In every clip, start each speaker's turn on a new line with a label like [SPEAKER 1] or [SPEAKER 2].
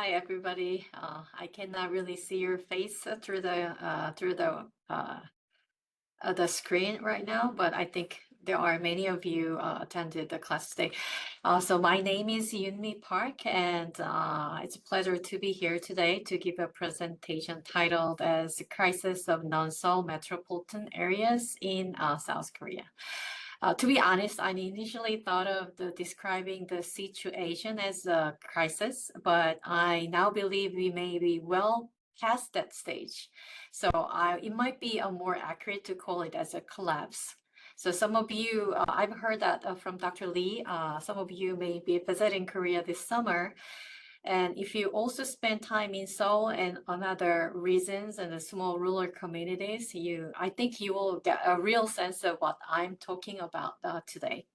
[SPEAKER 1] Hi, everybody. I cannot really see your face through the screen right now, but I think there are many of you attended the class today. So my name is Yunmi Park, and it's a pleasure to be here today to give a presentation titled as the Crisis of Non-Seoul Metropolitan Areas in South Korea. To be honest, I initially thought of describing the situation as a crisis, but I now believe we may be well past that stage. So it might be more accurate to call it as a collapse. So some of you, I've heard that from Dr. Lee, some of you may be visiting Korea this summer. And if you also spend time in Seoul and on other regions and the small rural communities, I think you will get a real sense of what I'm talking about today.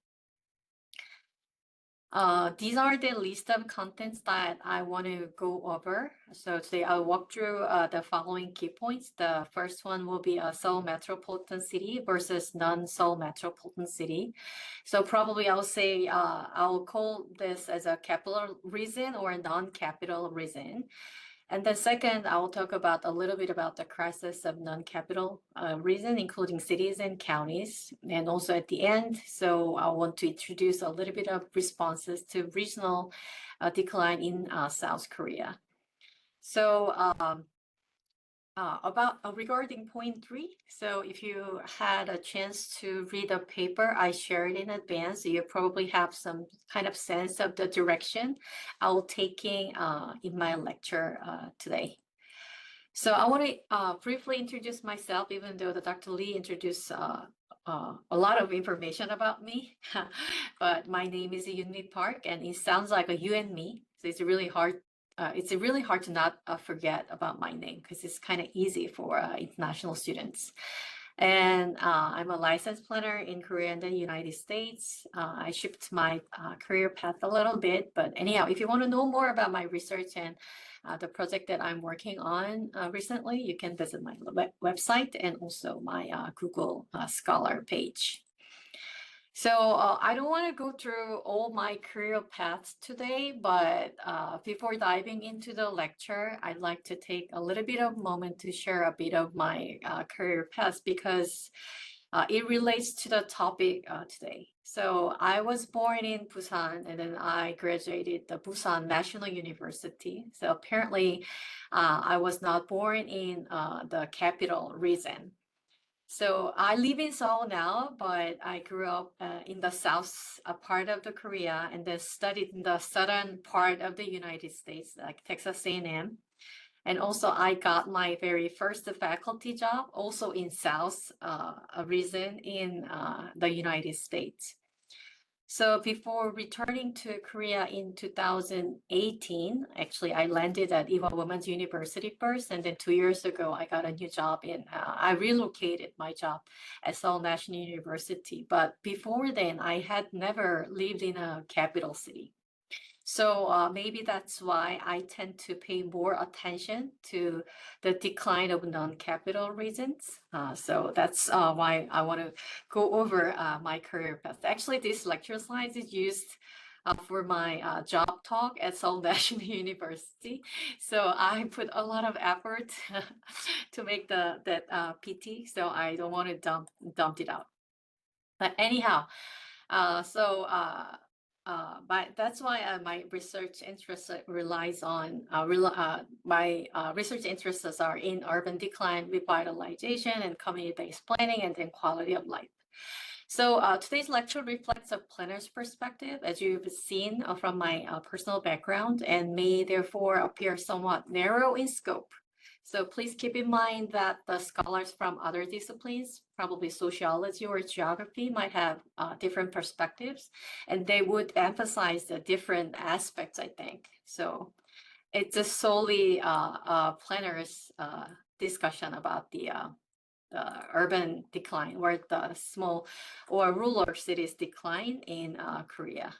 [SPEAKER 1] These are the list of contents that I want to go over. So today I'll walk through the following key points. The first one will be a Seoul Metropolitan City versus non-Seoul Metropolitan City. So probably I'll say, I'll call this as a capital region or a non-capital region. And then second, I will talk about a little bit about the crisis of non-capital region, including cities and counties. And also at the end, so I want to introduce a little bit of responses to regional decline in South Korea. So regarding point 3, so if you had a chance to read a paper I shared in advance, you probably have some kind of sense of the direction I'll taking in my lecture today. So I want to briefly introduce myself, even though Dr. Lee introduced a lot of information about me. But my name is Yunmi Park, and it sounds like a you and me, so it's really hard to not forget about my name because it's kind of easy for international students. And I'm a licensed planner in Korea and the United States. I shifted my career path a little bit, but anyhow, if you want to know more about my research and the project that I'm working on recently, you can visit my website and also my Google Scholar page. So I don't want to go through all my career paths today, but before diving into the lecture, I'd like to take a little bit of moment to share a bit of my career path because it relates to the topic today. So I was born in Busan, and then I graduated the Busan National University. So apparently I was not born in the capital region. So I live in Seoul now, but I grew up in the south part of the Korea and then studied in the southern part of the United States, like Texas A&M. And also I got my very first faculty job also in South region in the United States. So before returning to Korea in 2018, actually I landed at Ewha Womans University first, and then 2 years ago I got a new job I relocated my job at Seoul National University. But before then, I had never lived in a capital city. So maybe that's why I tend to pay more attention to the decline of non-capital regions. So that's why I want to go over my career path. Actually, this lecture slides is used for my job talk at Seoul National University. So I put a lot of effort to make that PT. So I don't want to dump it out. But anyhow, but that's why my research interest relies on my research interests are in urban decline, revitalization, and community-based planning, and then quality of life. So today's lecture reflects a planner's perspective, as you've seen from my personal background, and may therefore appear somewhat narrow in scope. So please keep in mind that the scholars from other disciplines, probably sociology or geography, might have different perspectives, and they would emphasize the different aspects, I think. So it's a solely planner's discussion about the urban decline or the small or rural cities decline in Korea.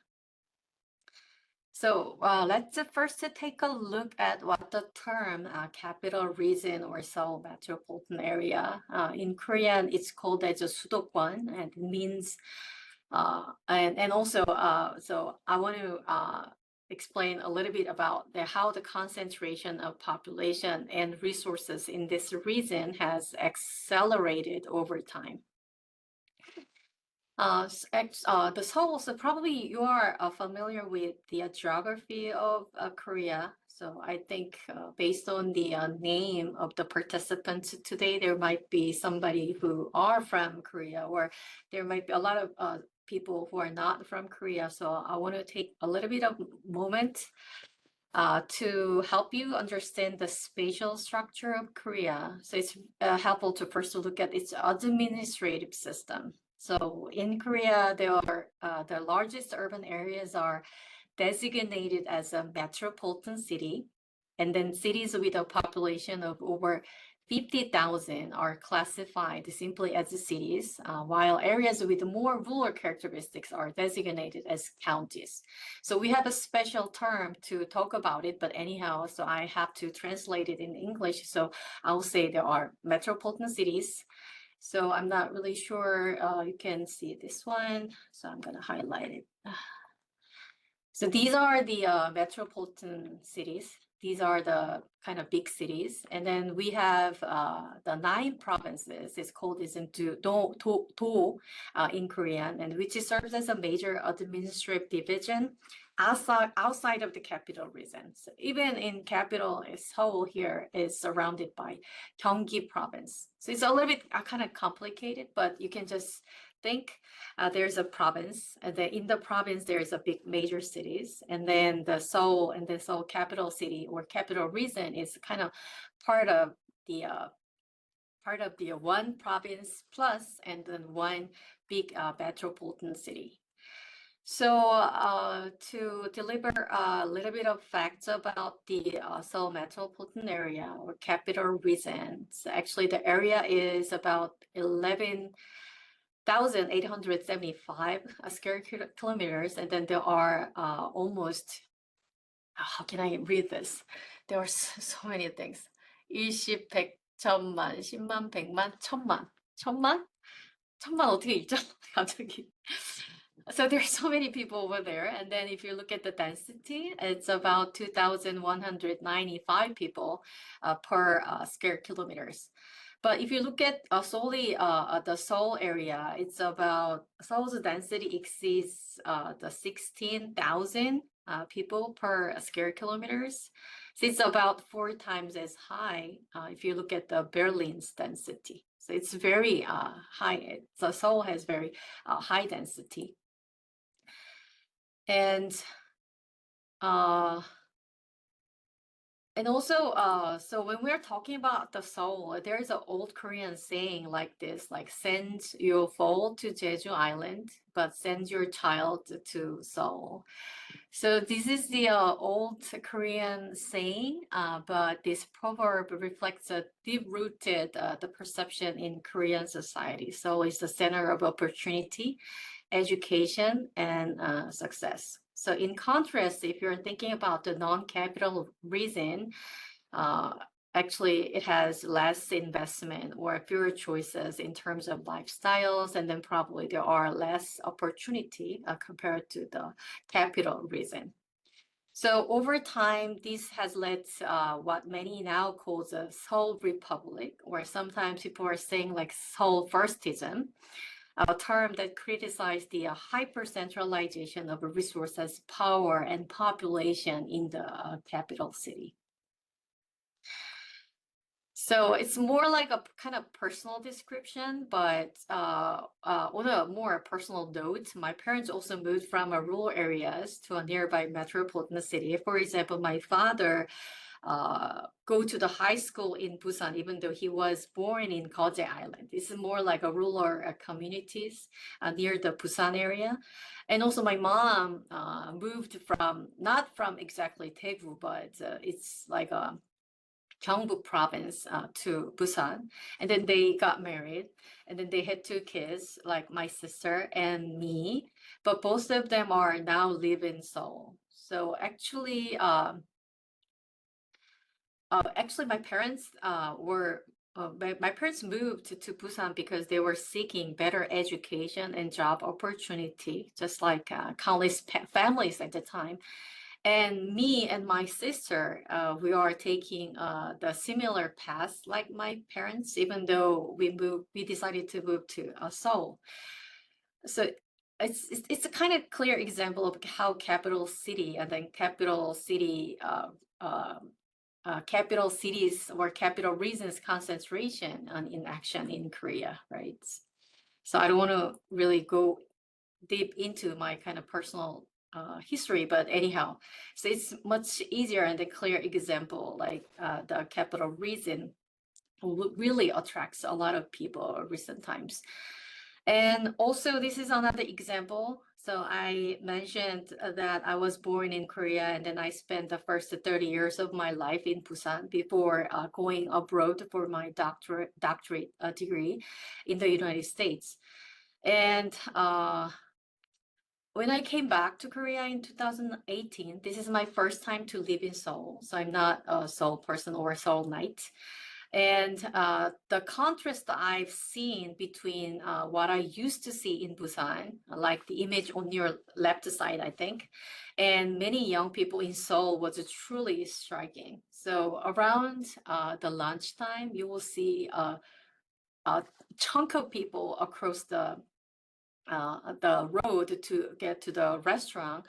[SPEAKER 1] So let's first take a look at what the term capital region or Seoul metropolitan area in Korean it's called as a 수도권, and it means and also so I want to explain a little bit about how the concentration of population and resources in this region has accelerated over time. The Seoul, so probably you are familiar with the geography of Korea. So I think based on the name of the participants today, there might be somebody who are from Korea, or there might be a lot of people who are not from Korea. So I want to take a little bit of moment to help you understand the spatial structure of Korea. So it's helpful to first look at its administrative system. So in Korea, there are the largest urban areas are designated as a metropolitan city, and then cities with a population of over 50,000 are classified simply as cities, while areas with more rural characteristics are designated as counties. So we have a special term to talk about it, but anyhow, so I have to translate it in English. So I'll say there are metropolitan cities. So I'm not really sure you can see this one. So I'm going to highlight it. So these are the metropolitan cities. These are the kind of big cities. And then we have the 9 provinces. It's called Do in Korean, and which serves as a major administrative division outside of the capital region. So even in capital Seoul here is surrounded by Gyeonggi province. So it's a little bit kind of complicated, but you can just think there's a province, and then in the province there is a big major cities, and then the Seoul and the Seoul capital city or capital region is kind of part of the one province plus and then one big metropolitan city. So to deliver a little bit of facts about the Seoul metropolitan area or capital region, so actually the area is about 11,875 square kilometers, and then there are almost, how can I read this? There are so many things. 20, 100, 1000만, 10만, 100만, 1000만. 1000만? 1000만 어떻게 읽죠? 갑자기. So there's so many people over there. And then if you look at the density, it's about 2,195 people per square kilometers. But if you look at solely the Seoul area, it's about Seoul's density exceeds the 16,000 people per square kilometers. So it's about 4 times as high if you look at the Berlin's density. So it's very high. So Seoul has very high density. And also, so when we're talking about the Seoul, there's an old Korean saying like this, like send your foal to Jeju Island, but send your child to Seoul. So this is the old Korean saying, but this proverb reflects a deep-rooted the perception in Korean society. So it's the center of opportunity, education, and success. So in contrast, if you're thinking about the non-capital region, actually it has less investment or fewer choices in terms of lifestyles, and then probably there are less opportunity compared to the capital region. So over time, this has led to what many now call the Seoul Republic, or sometimes people are saying like Seoul Firstism, a term that criticized the hyper-centralization of resources, power, and population in the capital city. So it's more like a kind of personal description, but on a more personal note, my parents also moved from rural areas to a nearby metropolitan city. For example, my father go to the high school in Busan, even though he was born in Geoje Island. This is more like a rural communities near the Busan area. And also my mom moved from, not from exactly Daegu, but it's like a Gyeongbuk province to Busan. And then they got married, and then they had 2 kids, like my sister and me, but both of them are now live in Seoul. So actually, my parents my parents moved to Busan because they were seeking better education and job opportunity, just like countless families at the time. And me and my sister, we are taking the similar path like my parents, even though we decided to move to Seoul. So it's a kind of clear example of how capital city and then capital cities or capital regions concentration in action in Korea, right? So I don't want to really go deep into my kind of personal history, but anyhow, so it's much easier and a clear example, like the capital region really attracts a lot of people in recent times. And also, this is another example. So I mentioned that I was born in Korea, and then I spent the first 30 years of my life in Busan before going abroad for my doctorate degree in the United States. And when I came back to Korea in 2018, this is my first time to live in Seoul. So I'm not a Seoul person or a Seoulite. And the contrast I've seen between what I used to see in Busan, like the image on your left side, I think, and many young people in Seoul was truly striking. So around the lunchtime, you will see a chunk of people across the road to get to the restaurant.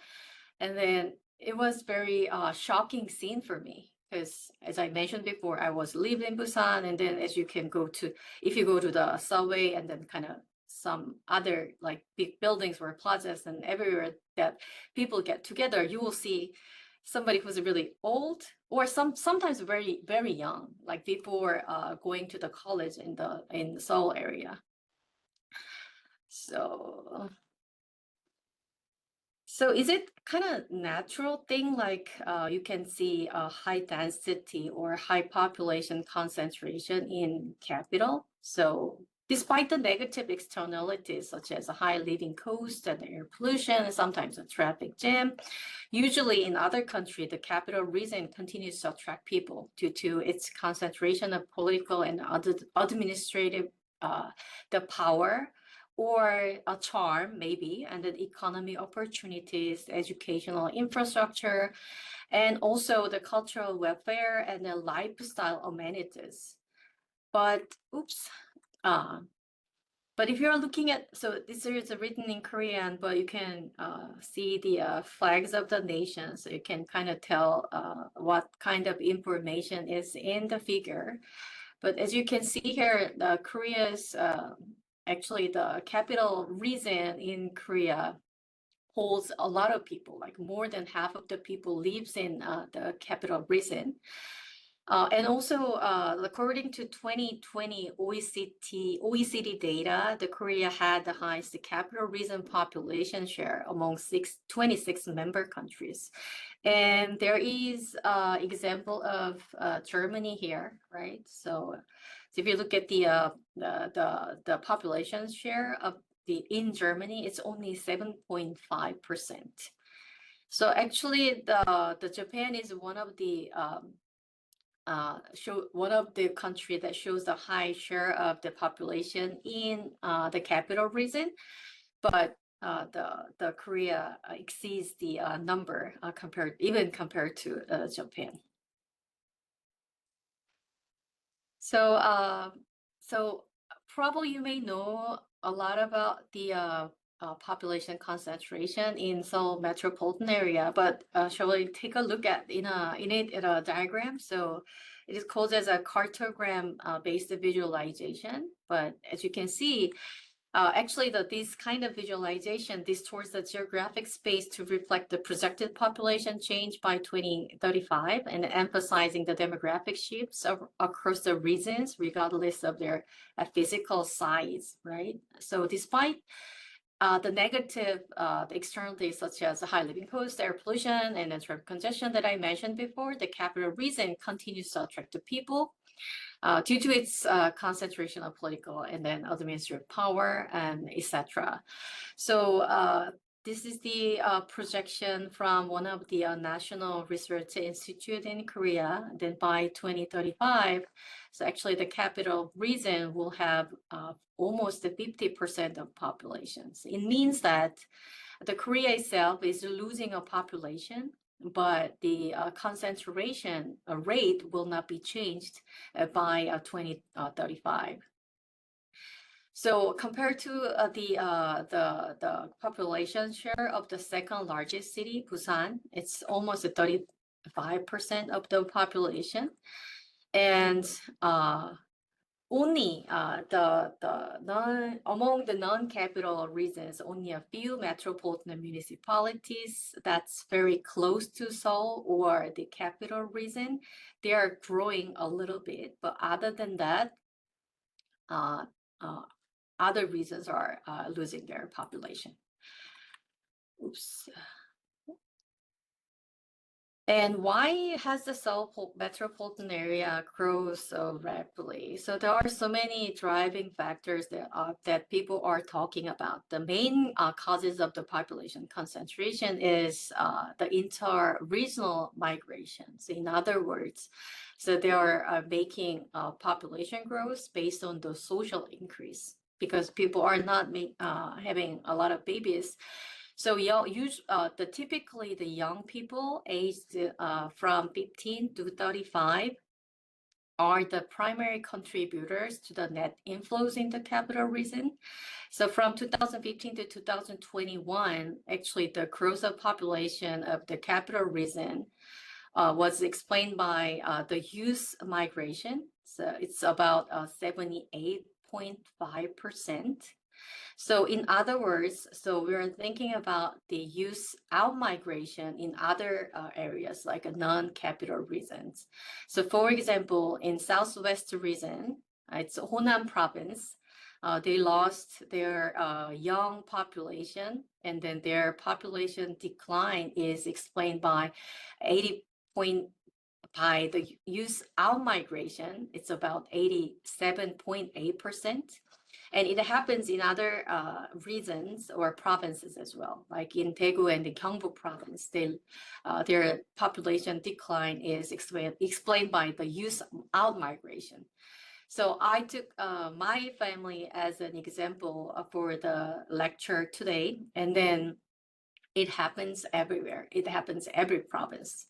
[SPEAKER 1] And then it was very shocking scene for me because, as I mentioned before, I was living in Busan, and then as you can go to, if you go to the subway and then kind of some other like big buildings or plazas and everywhere that people get together, you will see somebody who's really old or sometimes very very young, like before going to the college in the Seoul area. So So is it kind of natural thing like you can see a high density or high population concentration in capital? So despite the negative externalities such as a high living cost and air pollution, sometimes a traffic jam, usually in other countries, the capital region continues to attract people due to its concentration of political and administrative the power or a charm, maybe, and then economy opportunities, educational infrastructure, and also the cultural welfare and the lifestyle amenities. But oops, uh, but if you're looking at, so this is written in Korean, but you can see the flags of the nation, so you can kind of tell what kind of information is in the figure. But as you can see here, the Korea's actually the capital region in Korea holds a lot of people, like more than half of the people lives in the capital region. And also, according to 2020 OECD data, the Korea had the highest capital region population share among 26 member countries. And there is example of Germany here, right? So if you look at the population share of in Germany, it's only 7.5%. So actually, the Japan is one of the one of the country that shows the high share of the population in the capital region, but the Korea exceeds the number compared to Japan. So so probably you may know a lot about the population concentration in Seoul metropolitan area, but shall we take a look at in a diagram? So it is called as a cartogram based visualization. But as you can see, actually, this kind of visualization distorts the geographic space to reflect the projected population change by 2035 and emphasizing the demographic shifts across the regions, regardless of their physical size, right? So despite the negative externalities such as high living cost, air pollution, and traffic congestion that I mentioned before, the capital region continues to attract the people due to its concentration of political and then administrative power and etc. So this is the projection from one of the National Research Institute in Korea. Then by 2035, so actually the capital region will have almost 50% of populations. It means that the Korea itself is losing a population but the concentration rate will not be changed by 2035. So compared to the population share of the second largest city, Busan, it's almost 35% of the population, and only among the non-capital regions, only a few metropolitan municipalities that's very close to Seoul or the capital region, they are growing a little bit. But other than that, uh, uh, other regions are losing their population. Oops. And why has the Seoul metropolitan area grown so rapidly? So there are so many driving factors that people are talking about. The main causes of the population concentration is the inter-regional migrations. In other words, so they are making population growth based on the social increase because people are not having a lot of babies. So typically the young people aged from 15 to 35 are the primary contributors to the net inflows in the capital region. So from 2015 to 2021, actually the growth of population of the capital region was explained by the youth migration. So it's about 78.5%. So in other words, so we're thinking about the youth out migration in other areas like non-capital regions. So for example, in Southwest region, it's Honan province, they lost their young population, and then their population decline is explained by 80 point by the youth out migration. It's about 87.8%. And it happens in other regions or provinces as well. Like in Daegu and the Gyeongbuk province, their population decline is explained by the youth out migration. So I took my family as an example for the lecture today, and then it happens everywhere. It happens every province.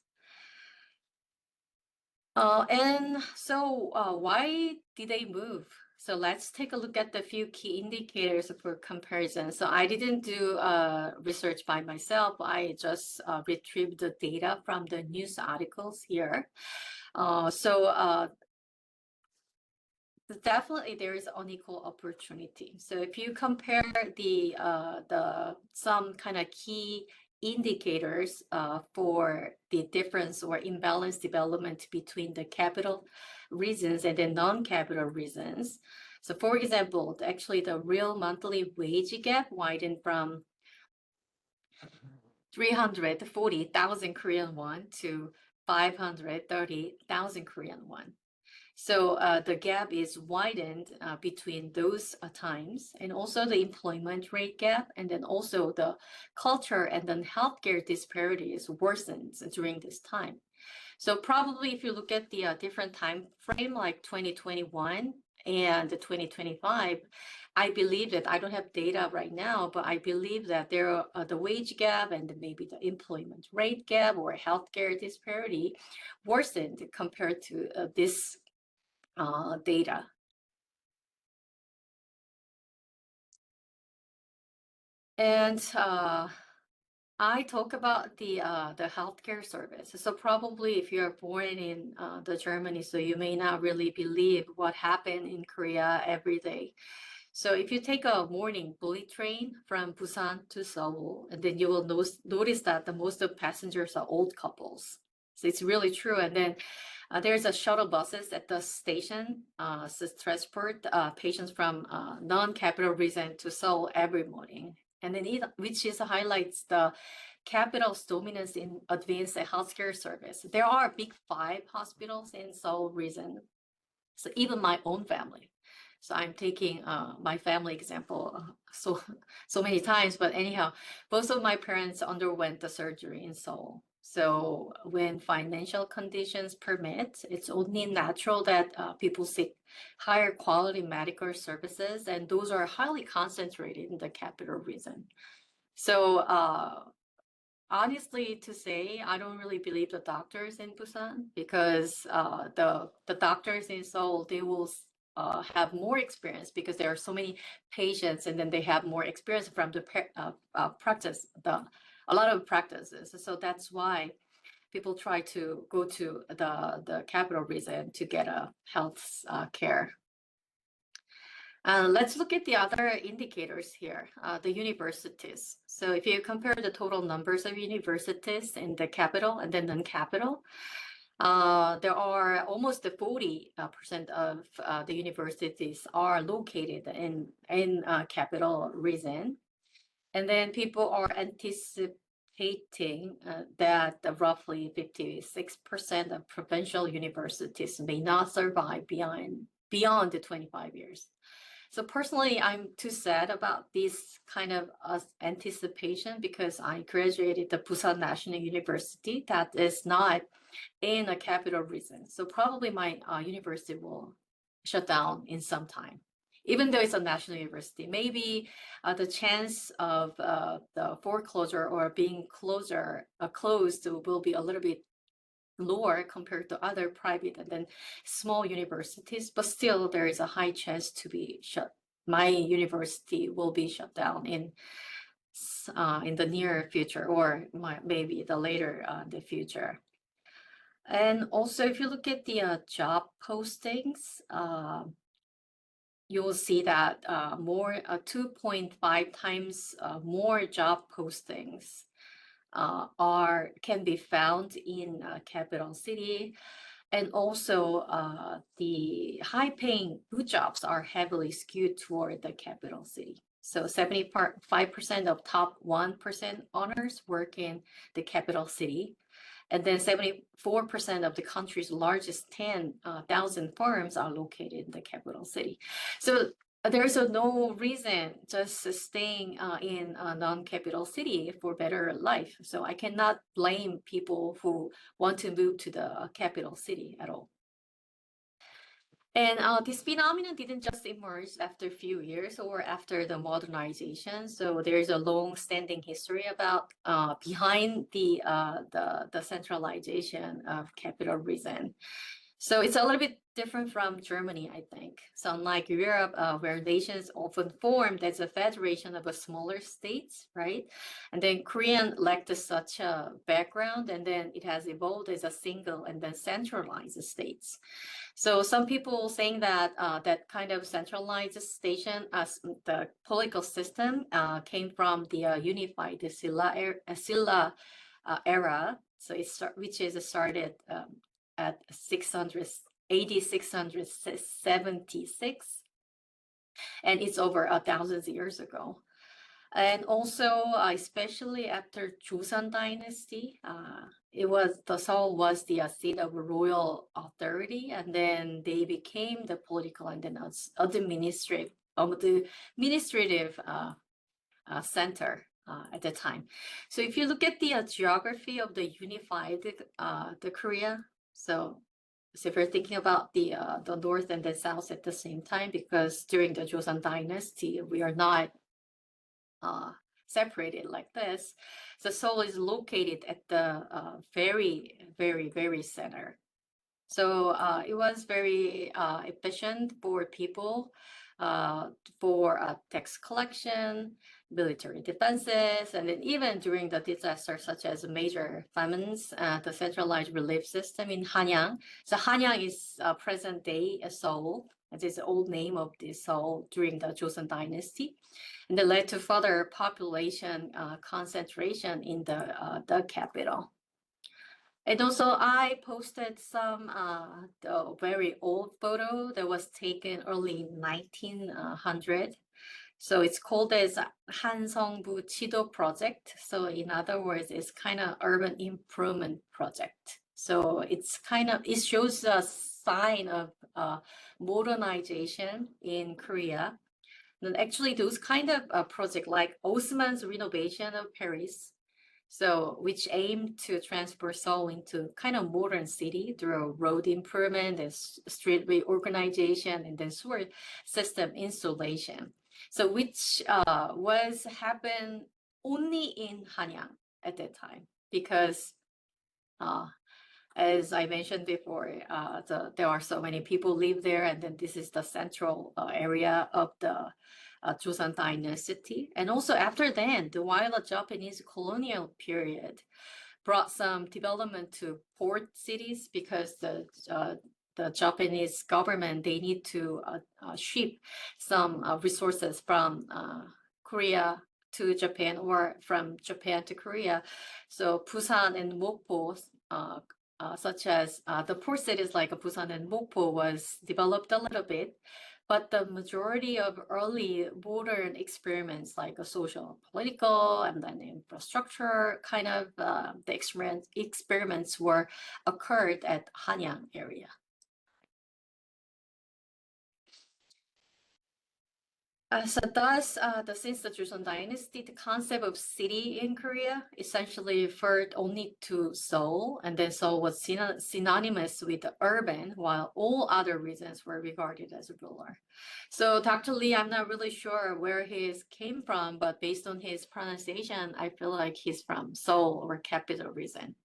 [SPEAKER 1] And so why did they move? So let's take a look at the few key indicators for comparison. So I didn't do research by myself. I just retrieved the data from the news articles here. Definitely there is unequal opportunity. So if you compare some kind of key indicators for the difference or imbalance development between the capital regions and the non-capital regions. So for example, actually the real monthly wage gap widened from 340,000 Korean won to 530,000 Korean won. So the gap is widened between those times, and also the employment rate gap, and then also the culture and then healthcare disparities worsened during this time. So probably if you look at the different time frame like 2021 and 2025, I believe that I don't have data right now, but I believe that there are the wage gap and maybe the employment rate gap or healthcare disparity worsened compared to this data. And I talk about the healthcare service. So probably if you're born in the Germany, so you may not really believe what happened in Korea every day. So if you take a morning bullet train from Busan to Seoul, and then you will notice that the most of passengers are old couples. So it's really true. And then there's a shuttle buses at the station to transport patients from non-capital region to Seoul every morning. And then which highlights the capital's dominance in advanced healthcare service. There are big 5 hospitals in Seoul region. So even my own family. So I'm taking my family example so many times, but anyhow, both of my parents underwent the surgery in Seoul. So when financial conditions permit, it's only natural that people seek higher quality medical services, and those are highly concentrated in the capital region. So honestly to say, I don't really believe the doctors in Busan because the doctors in Seoul, they will have more experience because there are so many patients, and then they have more experience from the practice, a lot of practices. So that's why people try to go to the capital region to get a health care. Let's look at the other indicators here, the universities. So if you compare the total numbers of universities in the capital and then non-capital, there are almost 40% of the universities are located in capital region. And then people are anticipating that roughly 56% of provincial universities may not survive beyond the 25 years. So personally, I'm too sad about this kind of anticipation because I graduated the Busan National University that is not in a capital region. So probably my university will shut down in some time. Even though it's a national university, maybe the chance of the foreclosure or being closed will be a little bit lower compared to other private and then small universities, but still there is a high chance to be shut. My university will be shut down in the near future, or maybe the later the future. And also, if you look at the job postings, you will see that 2.5 times more job postings can be found in capital city. And also the high-paying good jobs are heavily skewed toward the capital city. So 75% of top 1% honors work in the capital city. And then 74% of the country's largest 10,000 firms are located in the capital city. So there's no reason just staying in a non-capital city for better life. So I cannot blame people who want to move to the capital city at all. And this phenomenon didn't just emerge after a few years or after the modernization. So there's a long-standing history about behind the centralization of capital region. So it's a little bit different from Germany, I think. So unlike Europe, where nations often formed as a federation of a smaller states, right? And then Korean lacked such a background, and then it has evolved as a single and then centralized states. So some people saying that that kind of centralized station as the political system came from the unified Silla era. So which is started at 676, and it's over 1,000 years ago. And also, especially after Joseon Dynasty, Seoul was the seat of royal authority, and then they became the political and then administrative center at the time. So if you look at the geography of the unified the Korea, so if you're thinking about the north and the south at the same time, because during the Joseon Dynasty we are not separated like this. So Seoul is located at the very, very, very center. So it was very efficient for people for tax collection, military defenses, and then even during the disasters such as major famines, the centralized relief system in Hanyang. So Hanyang is present-day Seoul. It is the old name of the Seoul during the Joseon Dynasty, and that led to further population concentration in the capital. And also, I posted some the very old photo that was taken early 1900. So it's called as Hansongbu Chido Project. So in other words, it's kind of urban improvement project. So it shows a sign of modernization in Korea. And actually, those kind of project like Haussmann's renovation of Paris, so which aim to transfer Seoul into kind of modern city through road improvement and street reorganization and then sewer system installation. So which was happened only in Hanyang. at that time because as I mentioned before, there are so many people live there, and then this is the central area of the Joseon Dynasty. And also after then, while the Japanese colonial period brought some development to port cities because the Japanese government, they need to ship some resources from Korea to Japan or from Japan to Korea. So Busan and Mokpo, such as the port cities like Busan and Mokpo was developed a little bit, but the majority of early modern experiments like a social, political, and then infrastructure kind of the experiments were occurred at Hanyang area. So thus, since the Joseon Dynasty, the concept of city in Korea essentially referred only to Seoul, and then Seoul was synonymous with the urban, while all other regions were regarded as rural. So Dr. Lee, I'm not really sure where he came from, but based on his pronunciation, I feel like he's from Seoul or capital region.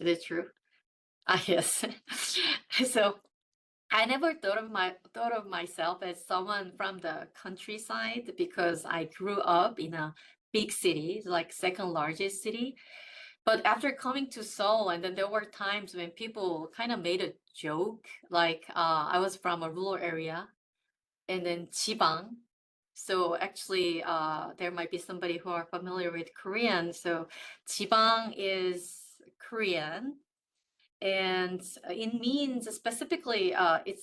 [SPEAKER 1] Is it true? Yes. So I never thought of myself as someone from the countryside because I grew up in a big city, like second largest city. But after coming to Seoul, and then there were times when people kind of made a joke, like I was from a rural area, and then 지방. So actually, there might be somebody who are familiar with Korean. So 지방 is Korean. And it means specifically, it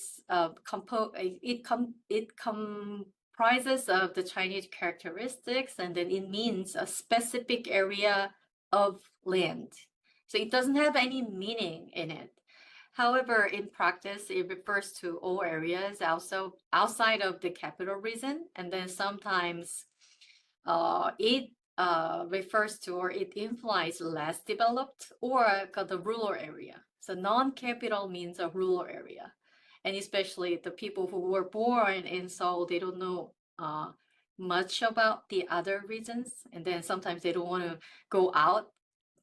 [SPEAKER 1] comprises of the Chinese characteristics, and then it means a specific area of land. So it doesn't have any meaning in it. However, in practice, it refers to all areas also outside of the capital region, and then sometimes it refers to or it implies less developed or the rural area. So non-capital means a rural area. And especially the people who were born in Seoul, they don't know much about the other regions. And then sometimes they don't want to go out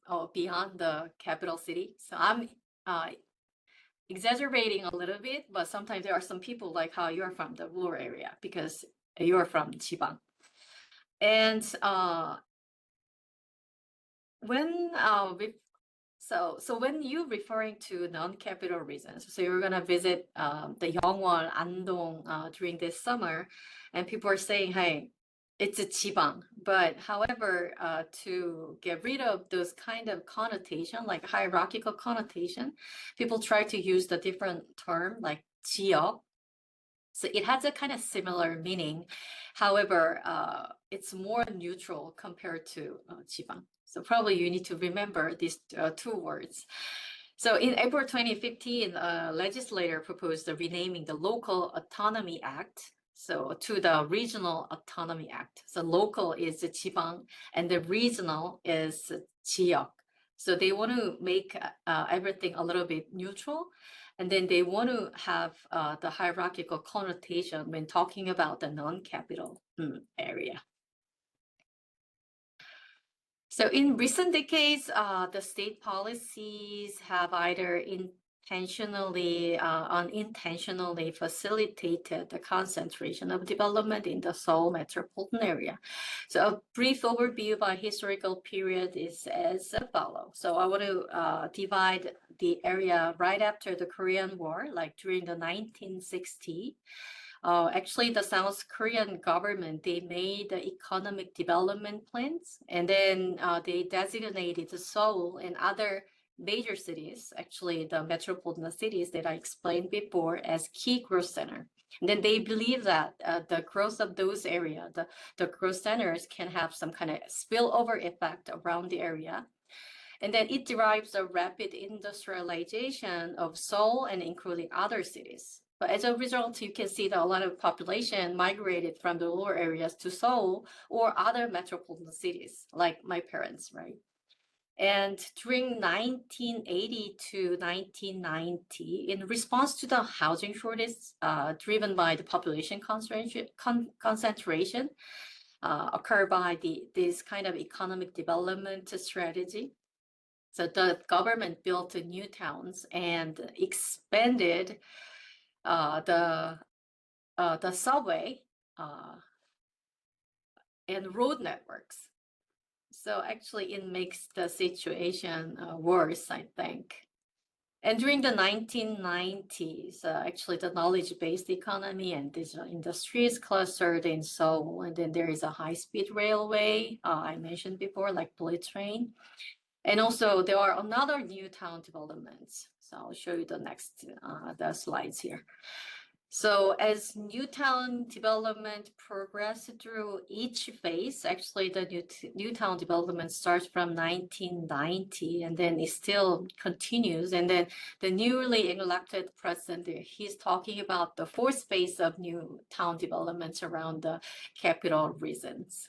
[SPEAKER 1] or beyond the capital city. So I'm exaggerating a little bit, but sometimes there are some people like how you're from the rural area because you're from 지방. And when when you referring to non-capital regions, so you're gonna visit the Yeongwon, Andong during this summer, and people are saying, "Hey, it's a 지방." But however, to get rid of those kind of connotation, like hierarchical connotation, people try to use the different term like 지역. So it has a kind of similar meaning. However, it's more neutral compared to 지방. So probably you need to remember these two words. So in April 2015, a legislator proposed the renaming the Local Autonomy Act to the Regional Autonomy Act. So local is 지방 and the regional is 지역. So they want to make everything a little bit neutral. And then they want to have the hierarchical connotation when talking about the non-capital area. So in recent decades, the state policies have either intentionally, unintentionally facilitated the concentration of development in the Seoul metropolitan area. So a brief overview by historical period is as follows. So I want to divide the area right after the Korean War, like during the 1960s. Actually, the South Korean government, they made the economic development plans, and then they designated Seoul and other major cities, actually the metropolitan cities that I explained before, as key growth center. And then they believe that the growth of those areas, the growth centers can have some kind of spillover effect around the area. And then it derives a rapid industrialization of Seoul and including other cities. But as a result, you can see that a lot of population migrated from the rural areas to Seoul or other metropolitan cities, like my parents, right? And during 1980 to 1990, in response to the housing shortage driven by the population concentration, occurred by this kind of economic development strategy. So the government built new towns and expanded the subway and road networks. So actually, it makes the situation worse, I think. And during the 1990s, actually, the knowledge-based economy and digital industries clustered in Seoul. And then there is a high-speed railway, I mentioned before, like bullet train. And also, there are another new town developments. So I'll show you the next the slides here. So as new town development progressed through each phase, actually the new town development starts from 1990 and then it still continues. And then the newly elected president, he's talking about the fourth phase of new town developments around the capital regions.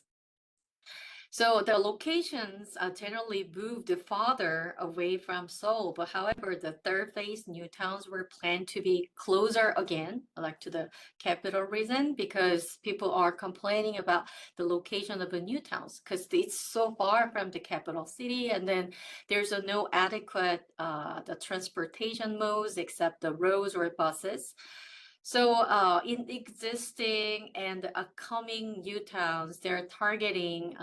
[SPEAKER 1] So the locations generally moved farther away from Seoul, but however, the third phase, new towns were planned to be closer again, like to the capital region, because people are complaining about the location of the new towns, because it's so far from the capital city, and then there's no adequate the transportation modes except the roads or buses. So in existing and upcoming new towns, they're targeting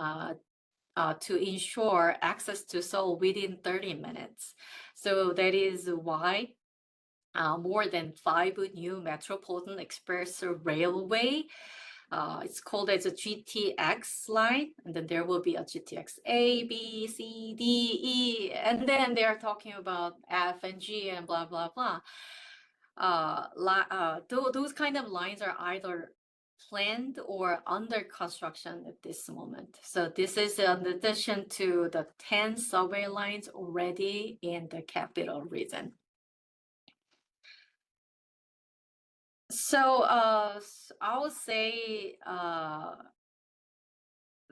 [SPEAKER 1] to ensure access to Seoul within 30 minutes. So that is why more than 5 new Metropolitan Express Railway. It's called as a GTX line, and then there will be a GTX A, B, C, D, E, and then they are talking about F and G and blah, blah, blah. Those kind of lines are either planned or under construction at this moment. So this is in addition to the 10 subway lines already in the capital region. So I would say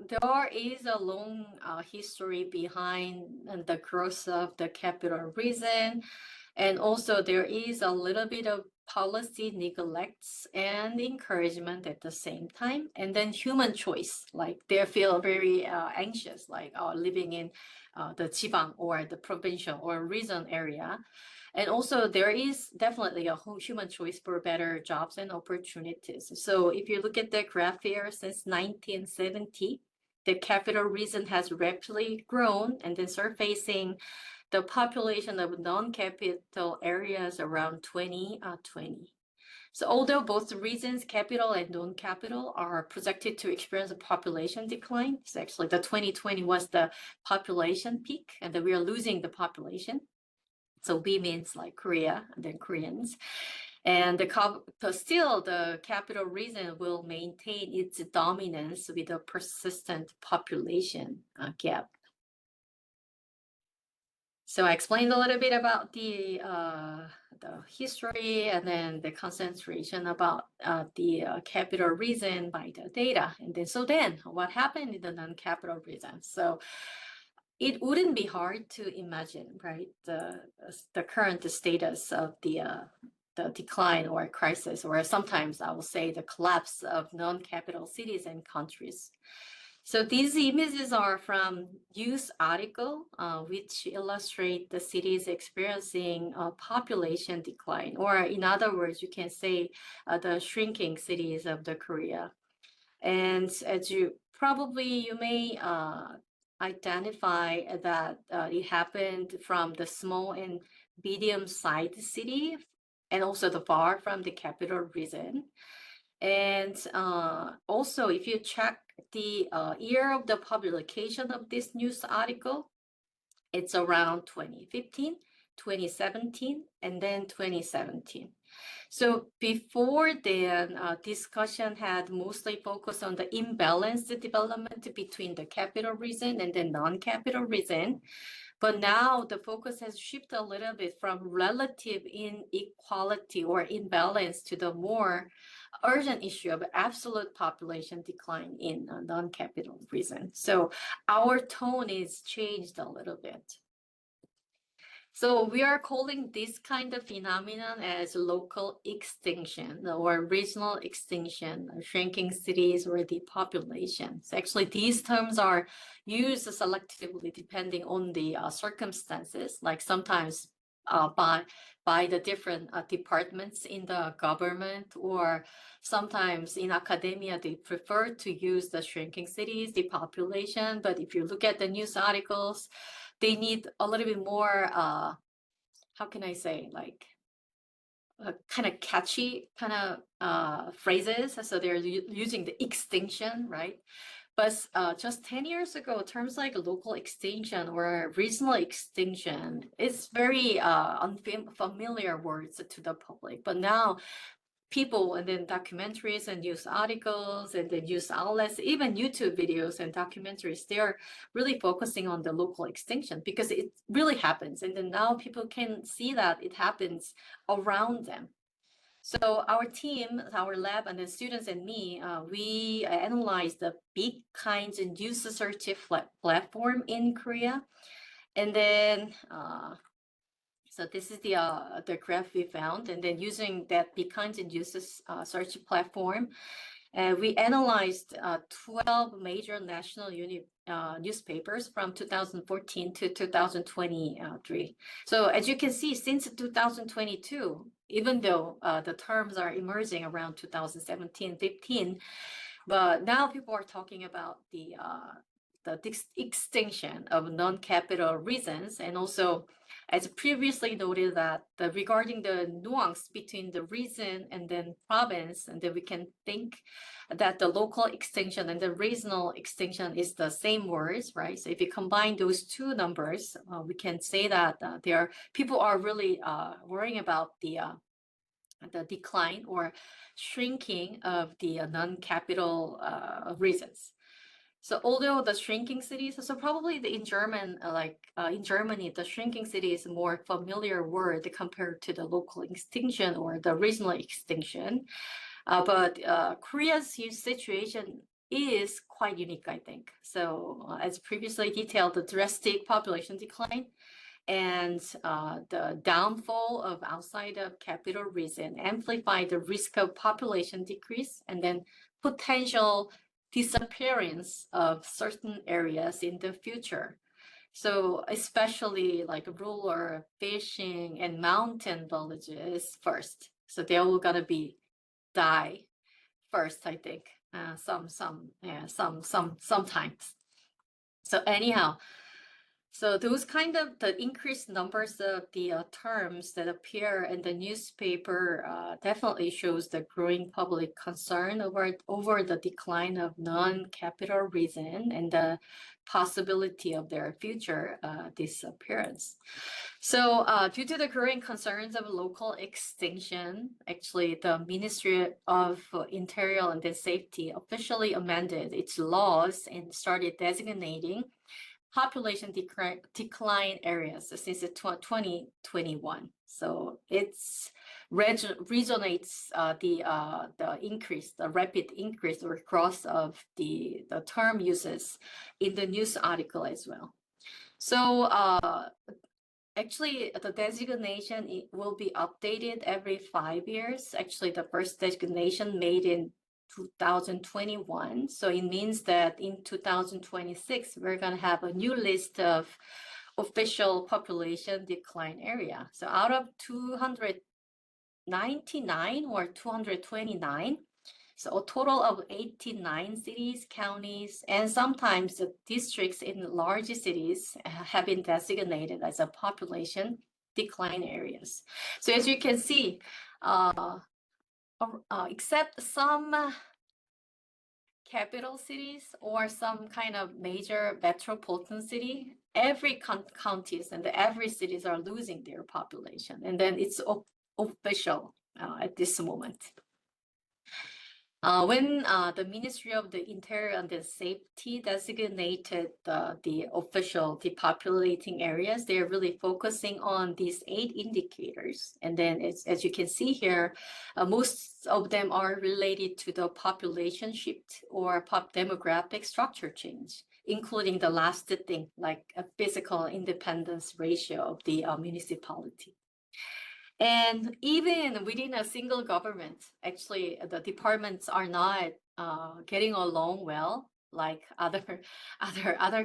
[SPEAKER 1] there is a long history behind the growth of the capital region. And also there is a little bit of policy neglects and encouragement at the same time. And then human choice, like they feel very anxious, like living in the jibang or the provincial or region area. And also there is definitely a human choice for better jobs and opportunities. So if you look at the graph here, since 1970, the capital region has rapidly grown and then surfacing the population of non-capital areas around 2020. So although both regions, capital and non-capital, are projected to experience a population decline, so actually the 2020 was the population peak, and then we are losing the population. So we means like Korea and then Koreans. And still the capital region will maintain its dominance with a persistent population gap. So I explained a little bit about the history and then the concentration about the capital region by the data. And then what happened in the non-capital region? So it wouldn't be hard to imagine, right? The current status of the decline or crisis, or sometimes I will say the collapse of non-capital cities and countries. So these images are from news article, which illustrate the cities experiencing a population decline, or in other words, you can say the shrinking cities of the Korea. And as you may identify that it happened from the small and medium-sized city, and also the far from the capital region. And also, if you check the year of the publication of this news article, it's around 2015, 2017, and then 2017. So before then, discussion had mostly focused on the imbalanced development between the capital region and the non-capital region. But now the focus has shifted a little bit from relative inequality or imbalance to the more urgent issue of absolute population decline in a non-capital region. So our tone is changed a little bit. So we are calling this kind of phenomenon as local extinction or regional extinction, shrinking cities or depopulation. So actually, these terms are used selectively depending on the circumstances. Like sometimes by the different departments in the government, or sometimes in academia, they prefer to use the shrinking cities, depopulation. But if you look at the news articles, they need a little bit more, how can I say, like kind of catchy kind of phrases. So they're using the extinction, right? But just 10 years ago, terms like local extinction or regional extinction is very unfamiliar words to the public. But now people and then documentaries and news articles and the news outlets, even YouTube videos and documentaries, they're really focusing on the local extinction because it really happens. And then now people can see that it happens around them. So our team, our lab, and the students and me, we analyzed the big kinds and news search platform in Korea. And then so this is the graph we found, and then using that Beacons and Uses search platform, we analyzed 12 major national newspapers from 2014 to 2023. So as you can see, since 2022, even though the terms are emerging around 2017, 15, but now people are talking about the extinction of non-capital reasons, and also as previously noted that regarding the nuance between the region and then province, and then we can think that the local extinction and the regional extinction is the same words, right? So if you combine those two numbers, we can say that people are really worrying about the decline or shrinking of the non-capital reasons. So although the shrinking cities, so probably in German, in Germany, the shrinking city is a more familiar word compared to the local extinction or the regional extinction. But Korea's situation is quite unique, I think. So as previously detailed, the drastic population decline and the downfall of outside of capital region amplify the risk of population decrease and then potential disappearance of certain areas in the future. So especially like rural, fishing, and mountain villages first. So they're all gonna be die first, I think. Sometimes. So anyhow, so those kind of the increased numbers of the terms that appear in the newspaper definitely shows the growing public concern over the decline of non-capital reason and the possibility of their future disappearance. So due to the growing concerns of local extinction, actually the Ministry of Interior and Safety officially amended its laws and started designating population decline areas since 2021. So it's resonates the increase, the rapid increase or growth of the term uses in the news article as well. So actually, the designation will be updated every 5 years. Actually, the first designation made in 2021. So it means that in 2026, we're going to have a new list of official population decline area. So out of 299 or 229, so a total of 89 cities, counties, and sometimes the districts in large cities have been designated as a population decline areas. So as you can see, except some capital cities or some kind of major metropolitan city, every counties and every cities are losing their population. And then it's official at this moment. When the Ministry of the Interior and the Safety designated the official depopulating areas, they're really focusing on these 8 indicators. And then as you can see here, most of them are related to the population shift or demographic structure change, including the last thing, like a physical independence ratio of the municipality. And even within a single government, actually, the departments are not getting along well, like other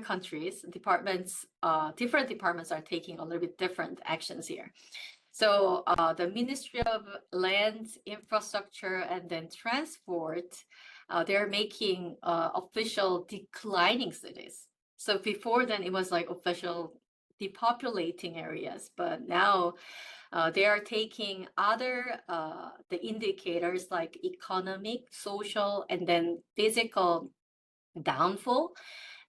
[SPEAKER 1] countries. Different departments are taking a little bit different actions here. So the Ministry of Land, Infrastructure, and then Transport, they're making official declining cities. So before then, it was like official depopulating areas, but now they are taking other the indicators like economic, social, and then physical downfall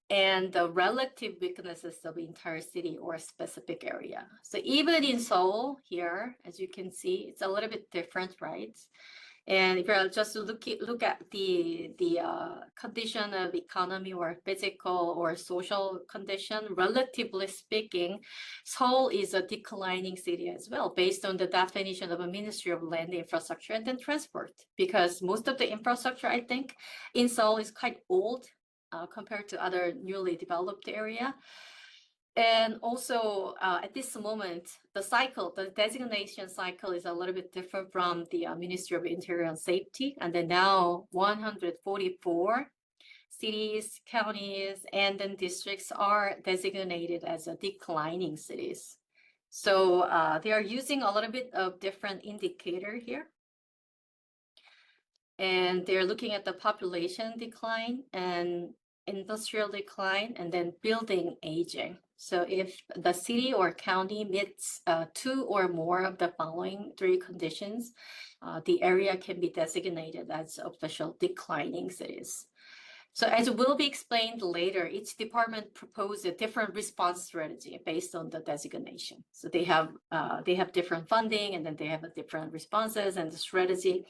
[SPEAKER 1] and the relative weaknesses of entire city or specific area. So even in Seoul here, as you can see, it's a little bit different, right? And if you just look at the condition of economy or physical or social condition, relatively speaking, Seoul is a declining city as well, based on the definition of a Ministry of Land, Infrastructure, and then Transport. Because most of the infrastructure, I think, in Seoul is quite old compared to other newly developed area. And also, at this moment, the designation cycle is a little bit different from the Ministry of Interior and Safety. And then now 144 cities, counties, and then districts are designated as a declining cities. So they are using a little bit of different indicator here. And they're looking at the population decline and industrial decline, and then building aging. So if the city or county meets 2 or more of the following 3 conditions, the area can be designated as official declining cities. So as will be explained later, each department proposed a different response strategy based on the designation. So they have different funding, and then they have different responses and the strategy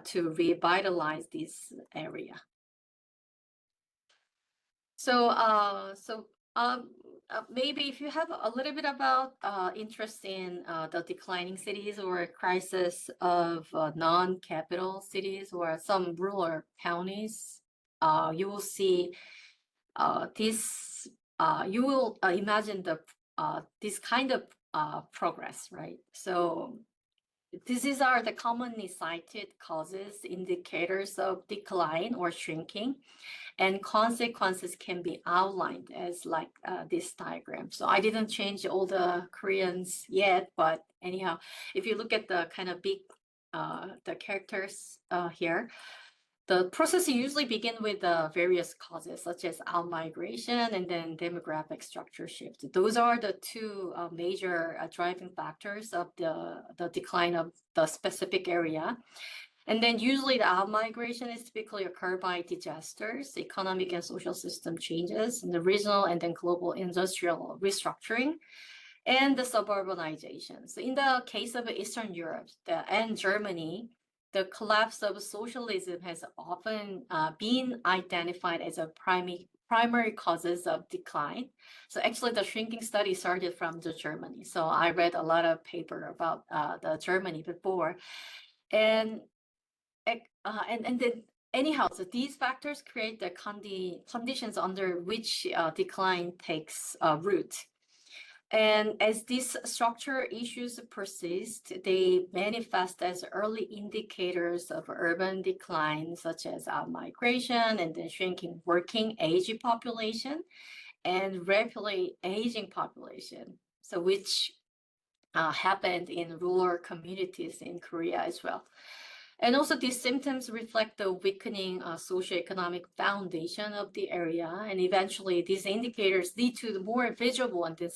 [SPEAKER 1] to revitalize this area. So maybe if you have a little bit about interest in the declining cities or crisis of non-capital cities or some rural counties, you will see this. You will imagine this kind of progress, right? So these are the commonly cited causes, indicators of decline or shrinking, and consequences can be outlined as like this diagram. So I didn't change all the Koreans yet, but anyhow, if you look at the kind of big, the characters here, the process usually begin with various causes such as out-migration and then demographic structure shift. Those are the 2 major driving factors of the decline of the specific area. And then usually the out-migration is typically occurred by disasters, economic and social system changes, and the regional and then global industrial restructuring, and the suburbanization. So in the case of Eastern Europe and Germany, the collapse of socialism has often been identified as a primary causes of decline. So actually the shrinking study started from Germany. So I read a lot of paper about the Germany before. And then anyhow, so these factors create the conditions under which decline takes root. And as these structural issues persist, they manifest as early indicators of urban decline, such as migration and then shrinking working age population and rapidly aging population, so which happened in rural communities in Korea as well. And also these symptoms reflect the weakening socioeconomic foundation of the area. And eventually these indicators lead to the more visible and then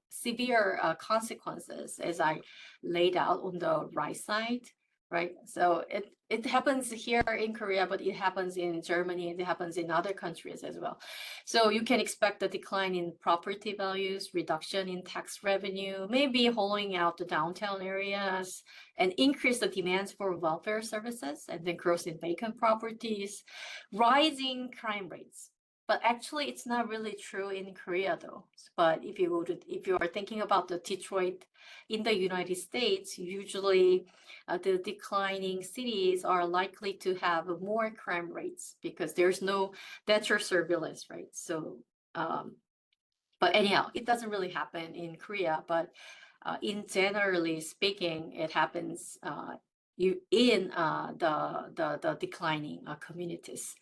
[SPEAKER 1] severe consequences, as I laid out on the right side. right? So it happens here in Korea, but it happens in Germany, it happens in other countries as well. So you can expect a decline in property values, reduction in tax revenue, maybe hollowing out the downtown areas, and increase the demands for welfare services, and then growth in vacant properties, rising crime rates. But actually, it's not really true in Korea, though. But if you are thinking about the Detroit in the United States, usually the declining cities are likely to have more crime rates because there's no natural surveillance, right? So, but anyhow, it doesn't really happen in Korea. But in generally speaking, it happens in the declining communities.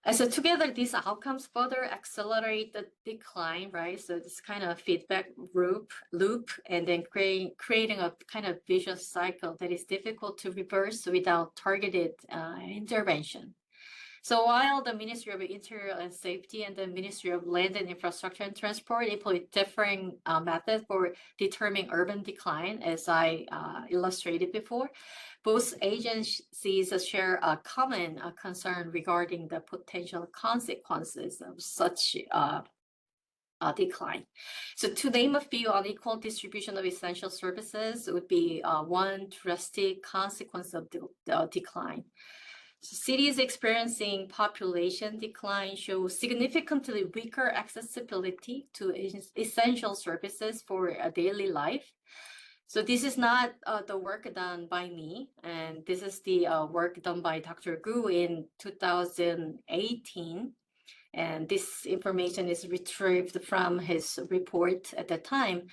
[SPEAKER 1] And so together, these outcomes further accelerate the decline, right? So this kind of feedback loop, and then creating a kind of vicious cycle that is difficult to reverse without targeted intervention. So while the Ministry of Interior and Safety and the Ministry of Land and Infrastructure and Transport employ differing methods for determining urban decline, as I illustrated before, both agencies share a common concern regarding the potential consequences of such decline. So to name a few, unequal distribution of essential services would be one drastic consequence of the decline. So cities experiencing population decline show significantly weaker accessibility to essential services for daily life. So this is not the work done by me, and this is the work done by Dr. Gu in 2018. And this information is retrieved from his report at the time.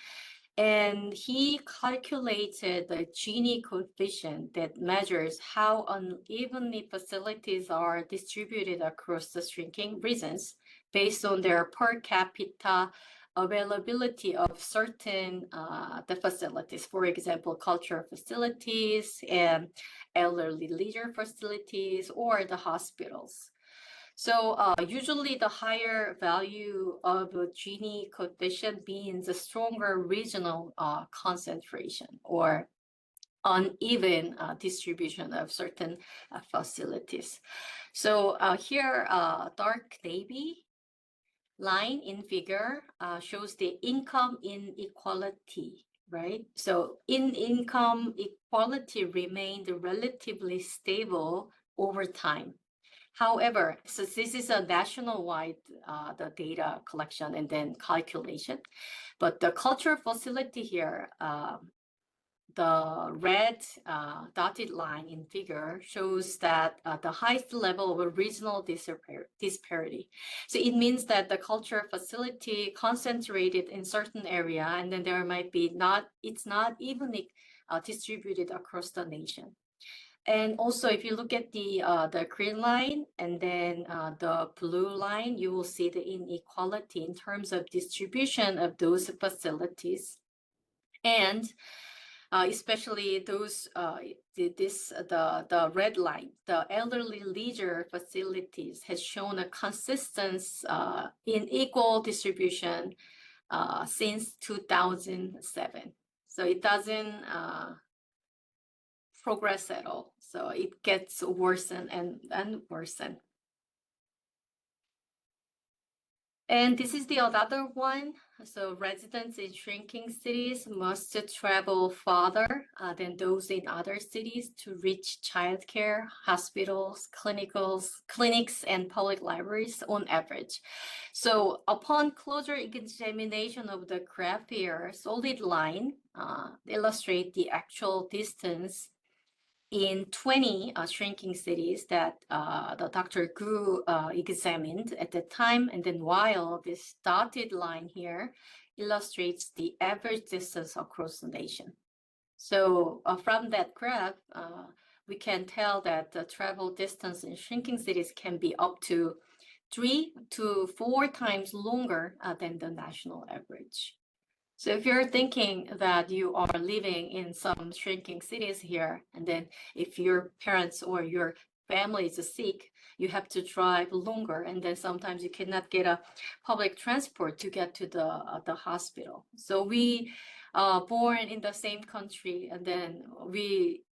[SPEAKER 1] And he calculated the Gini coefficient that measures how unevenly facilities are distributed across the shrinking regions based on their per capita availability of certain the facilities. For example, cultural facilities and elderly leisure facilities or the hospitals. So usually the higher value of a Gini coefficient means a stronger regional concentration or uneven distribution of certain facilities. So here, dark navy line in figure shows the income inequality, right? So income equality remained relatively stable over time. However, so this is a national-wide the data collection and then calculation, but the cultural facility here, the red dotted line in figure shows that the highest level of a regional disparity. So it means that the cultural facility concentrated in certain area, and then there might be it's not evenly distributed across the nation. And also, if you look at the green line and then the blue line, you will see the inequality in terms of distribution of those facilities. And especially those, the red line, the elderly leisure facilities has shown a consistent unequal distribution since 2007. So it doesn't progress at all. So it gets worsen and worsen. And this is the other one. So residents in shrinking cities must travel farther than those in other cities to reach childcare, hospitals, clinics, and public libraries on average. So upon closer examination of the graph here, solid line illustrate the actual distance in 20 shrinking cities that the Dr. Gu examined at the time, and then while this dotted line here illustrates the average distance across the nation. So from that graph, we can tell that the travel distance in shrinking cities can be up to 3 to 4 times longer than the national average. So if you're thinking that you are living in some shrinking cities here, and then if your parents or your family is sick, you have to drive longer, and then sometimes you cannot get a public transport to get to the hospital. So we born in the same country, and then we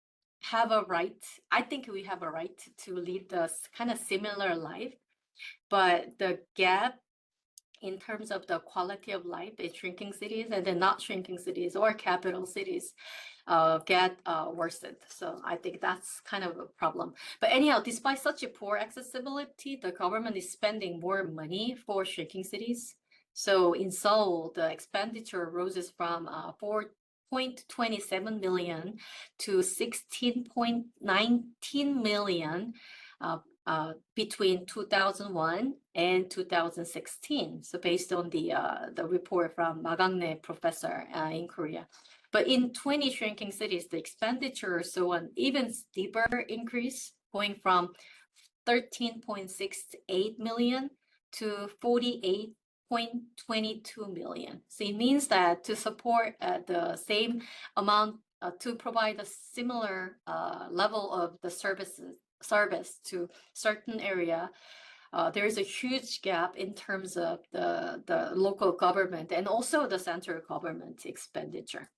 [SPEAKER 1] have a right, I think we have a right to lead this kind of similar life, but the gap in terms of the quality of life in shrinking cities and then not shrinking cities or capital cities get worsened. So I think that's kind of a problem. But anyhow, despite such a poor accessibility, the government is spending more money for shrinking cities. So in Seoul, the expenditure roses from 4.27 million to 16.19 million between 2001 and 2016. So based on the report from Magangne professor in Korea. But in 20 shrinking cities, the expenditure saw an even steeper increase, going from 13.68 million to 48.22 million. So it means that to support the same amount, to provide a similar level of the service to certain area, there is a huge gap in terms of the local government and also the central government expenditure.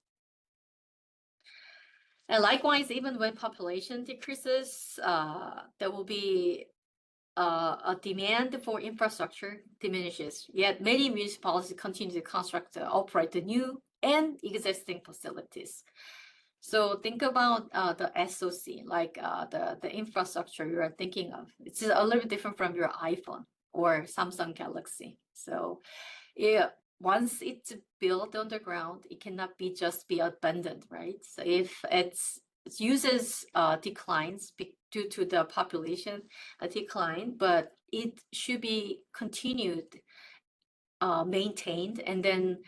[SPEAKER 1] And likewise, even when population decreases, there will be a demand for infrastructure diminishes. Yet many municipalities continue to construct, operate the new and existing facilities. So think about the SOC, like the infrastructure you are thinking of. It's a little bit different from your iPhone or Samsung Galaxy. So yeah, once it's built on the ground, it cannot just be abandoned, right? So if its uses declines due to the population decline, but it should be continued, maintained, and then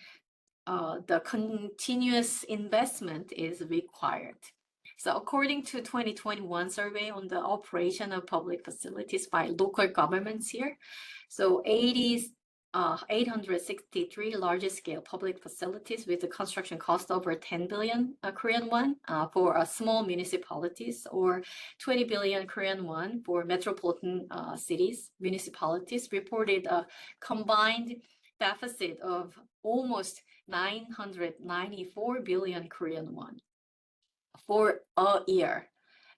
[SPEAKER 1] the continuous investment is required. So according to 2021 survey on the operation of public facilities by local governments here, so 863 large scale public facilities with a construction cost over 10 billion Korean won for small municipalities, or 20 billion Korean won for metropolitan cities, municipalities reported a combined deficit of almost 994 billion Korean won for a year.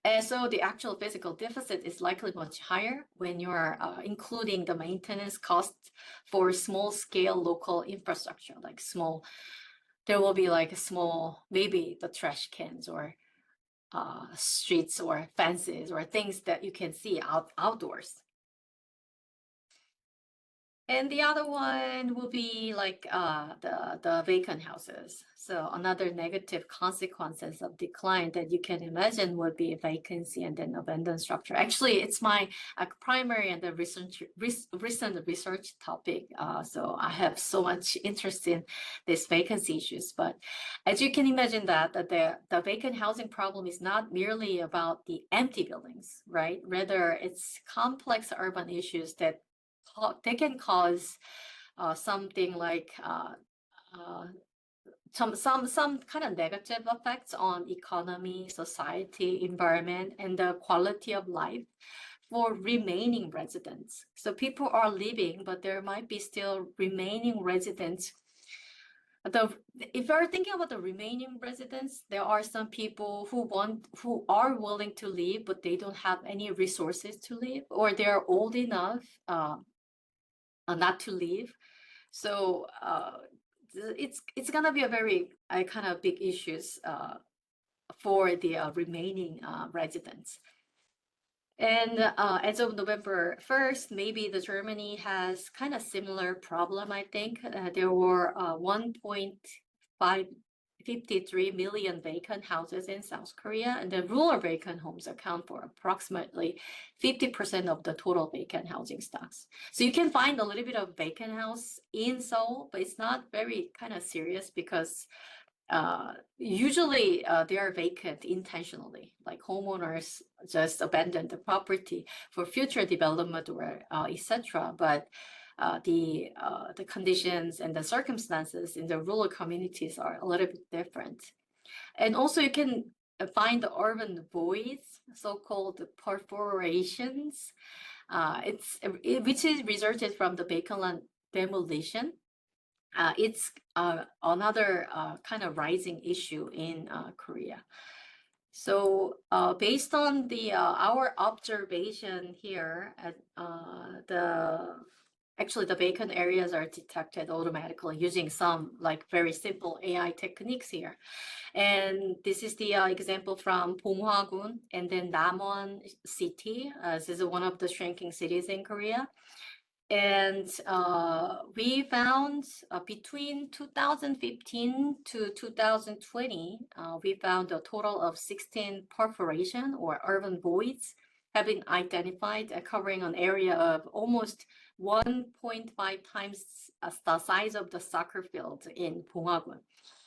[SPEAKER 1] And so the actual physical deficit is likely much higher when you're including the maintenance costs for small scale local infrastructure, like small, there will be like a small, maybe the trash cans or streets or fences or things that you can see outdoors. And the other one will be like the vacant houses. So another negative consequences of decline that you can imagine would be vacancy and then abandoned structure. Actually, it's my primary and the recent research topic. So I have so much interest in these vacancy issues. But as you can imagine that the vacant housing problem is not merely about the empty buildings, right? Rather, it's complex urban issues that they can cause something like some kind of negative effects on economy, society, environment, and the quality of life for remaining residents. So people are living, but there might be still remaining residents. If you're thinking about the remaining residents, there are some people who are willing to leave, but they don't have any resources to leave, or they're old enough not to leave. So it's gonna be a very kind of big issues for the remaining residents. And as of November 1st, maybe the Germany has kind of similar problem, I think. There were 1.553 million vacant houses in South Korea, and the rural vacant homes account for approximately 50% of the total vacant housing stocks. So you can find a little bit of vacant house in Seoul, but it's not very kind of serious because usually they are vacant intentionally, like homeowners just abandon the property for future development or etc. But the conditions and the circumstances in the rural communities are a little bit different. And also you can find the urban voids, so-called perforations, which is resulted from the vacant land demolition. It's another kind of rising issue in Korea. So based on the our observation here at actually the vacant areas are detected automatically using some like very simple AI techniques here. And this is the example from Ponghwa-gun and then Namwon City. This is one of the shrinking cities in Korea. And we found between 2015 to 2020, we found a total of 16 perforation or urban voids have been identified, covering an area of almost 1.5 times the size of the soccer field in Ponghwa-gun.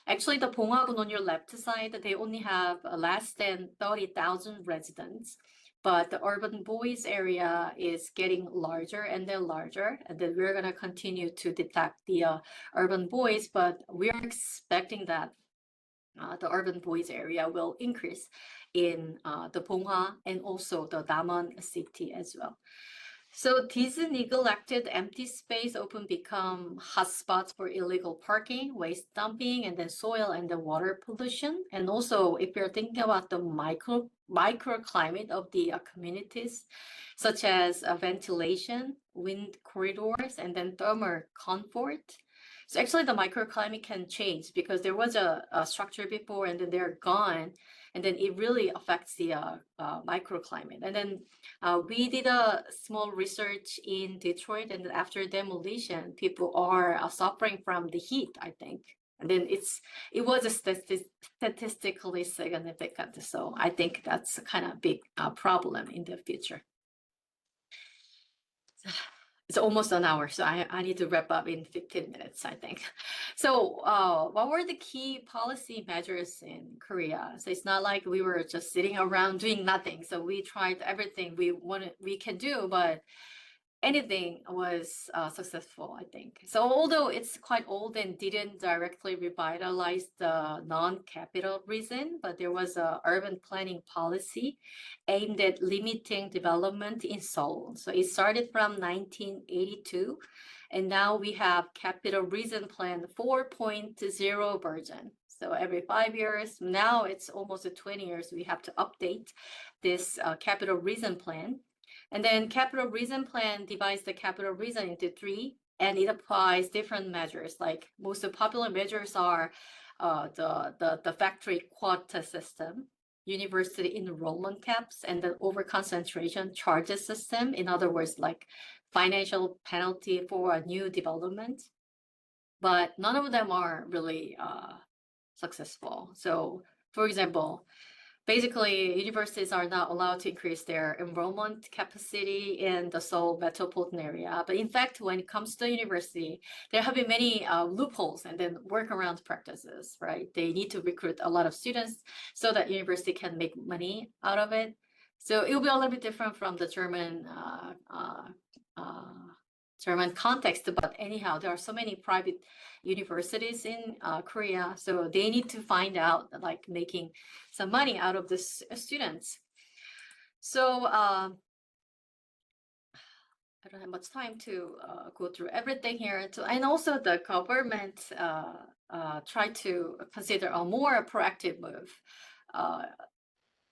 [SPEAKER 1] Actually, the Ponghwa-gun on your left side, they only have less than 30,000 residents. But the urban voids area is getting larger and then larger, and then we're going to continue to detect the urban voids, but we are expecting that the urban voids area will increase in the Ponghwa and also the Namwon city as well. So these neglected empty space often become hotspots for illegal parking, waste dumping, and then soil and the water pollution. And also, if you're thinking about the microclimate of the communities, such as ventilation, wind corridors, and then thermal comfort. So actually, the microclimate can change because there was a structure before, and then they're gone, and then it really affects the microclimate. And then we did a small research in Detroit, and after demolition, people are suffering from the heat, I think. And then it was a statistically significant. So I think that's a kind of big problem in the future. It's almost an hour, so I need to wrap up in 15 minutes, I think. So what were the key policy measures in Korea? So it's not like we were just sitting around doing nothing. So we tried everything we can do, but anything was successful, I think. So although it's quite old and didn't directly revitalize the non-capital region, but there was a urban planning policy aimed at limiting development in Seoul. So it started from 1982, and now we have Capital Region Plan 4.0 version. So every 5 years, now it's almost 20 years, we have to update this Capital Region Plan. And then Capital Region Plan divides the capital region into 3, and it applies different measures. Like most popular measures are the factory quota system, university enrollment caps, and the overconcentration charges system. In other words, like financial penalty for a new development. But none of them are really successful. So, for example, basically, universities are not allowed to increase their enrollment capacity in the Seoul metropolitan area. But in fact, when it comes to university, there have been many loopholes and then workaround practices, right? They need to recruit a lot of students so that university can make money out of it. So it will be a little bit different from the German context, but anyhow, there are so many private universities in Korea, so they need to find out like making some money out of the students. So I don't have much time to go through everything here. And also the government try to consider a more proactive move.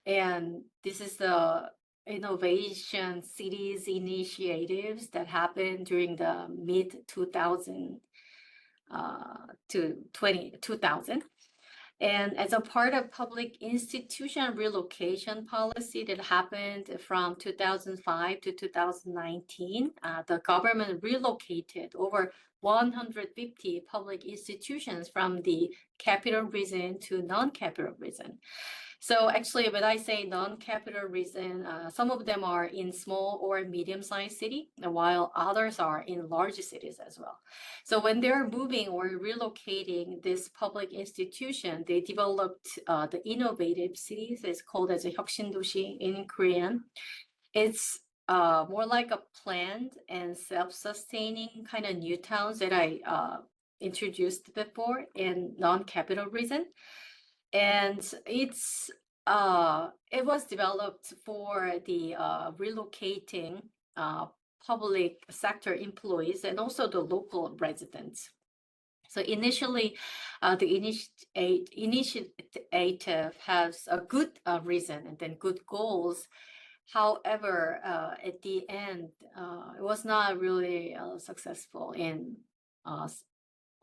[SPEAKER 1] And this is the innovation cities initiatives that happened during the mid 2000 to 2000. And as a part of public institution relocation policy that happened from 2005 to 2019, the government relocated over 150 public institutions from the capital region to non-capital region. So actually, when I say non-capital region, some of them are in small or medium-sized city, while others are in large cities as well. So when they're moving or relocating this public institution, they developed the innovative cities. It's called as a 혁신도시 in Korean. It's more like a planned and self-sustaining kind of new towns that I introduced before in non-capital region. And it was developed for the relocating public sector employees and also the local residents. So initially, the initiative has a good reason and then good goals. However, at the end, it was not really successful in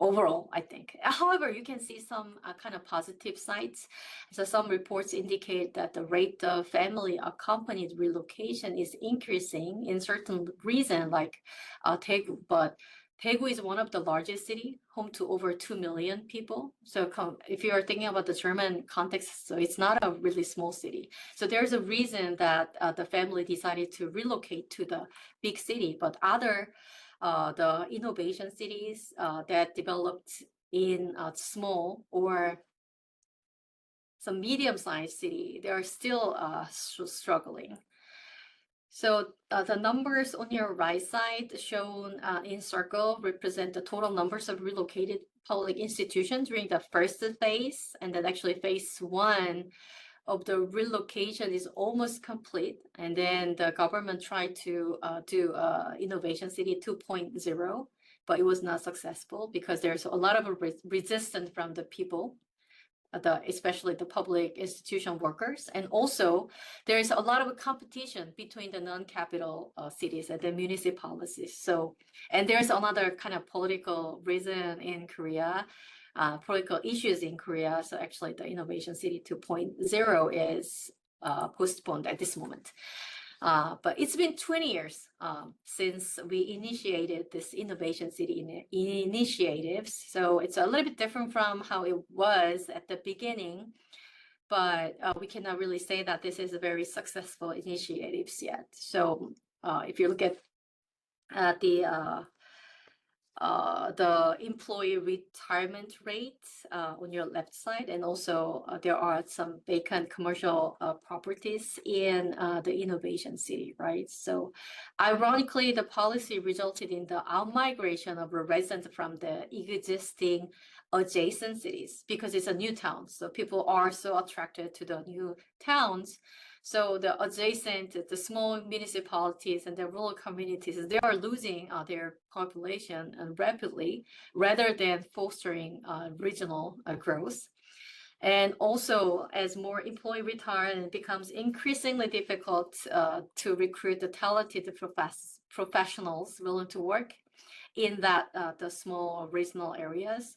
[SPEAKER 1] overall, I think. However, you can see some kind of positive sides. So some reports indicate that the rate of family accompanied relocation is increasing in certain regions like Daegu, but Daegu is one of the largest city, home to over 2 million people. So if you are thinking about the German context, so it's not a really small city. So there's a reason that the family decided to relocate to the big city, but other the innovation cities that developed in small or some medium-sized city, they are still struggling. So the numbers on your right side shown in circle represent the total numbers of relocated public institutions during the first phase, and then actually phase one of the relocation is almost complete. And then the government tried to do Innovation City 2.0, but it was not successful because there's a lot of resistance from the people, especially the public institution workers. And also there's a lot of competition between the non-capital cities and the municipalities. So, and there's another kind of political reason in Korea, political issues in Korea. So actually the Innovation City 2.0 is postponed at this moment. But it's been 20 years since we initiated this Innovation City initiatives. So it's a little bit different from how it was at the beginning, but we cannot really say that this is a very successful initiatives yet. So if you look at the employee retirement rate on your left side, and also there are some vacant commercial properties in the Innovation City, right? So ironically, the policy resulted in the outmigration of residents from the existing adjacent cities because it's a new town. So people are so attracted to the new towns. So the adjacent, the small municipalities and the rural communities, they are losing their population rapidly rather than fostering regional growth. And also, as more employees retire, it becomes increasingly difficult to recruit the talented professionals willing to work in that the small regional areas.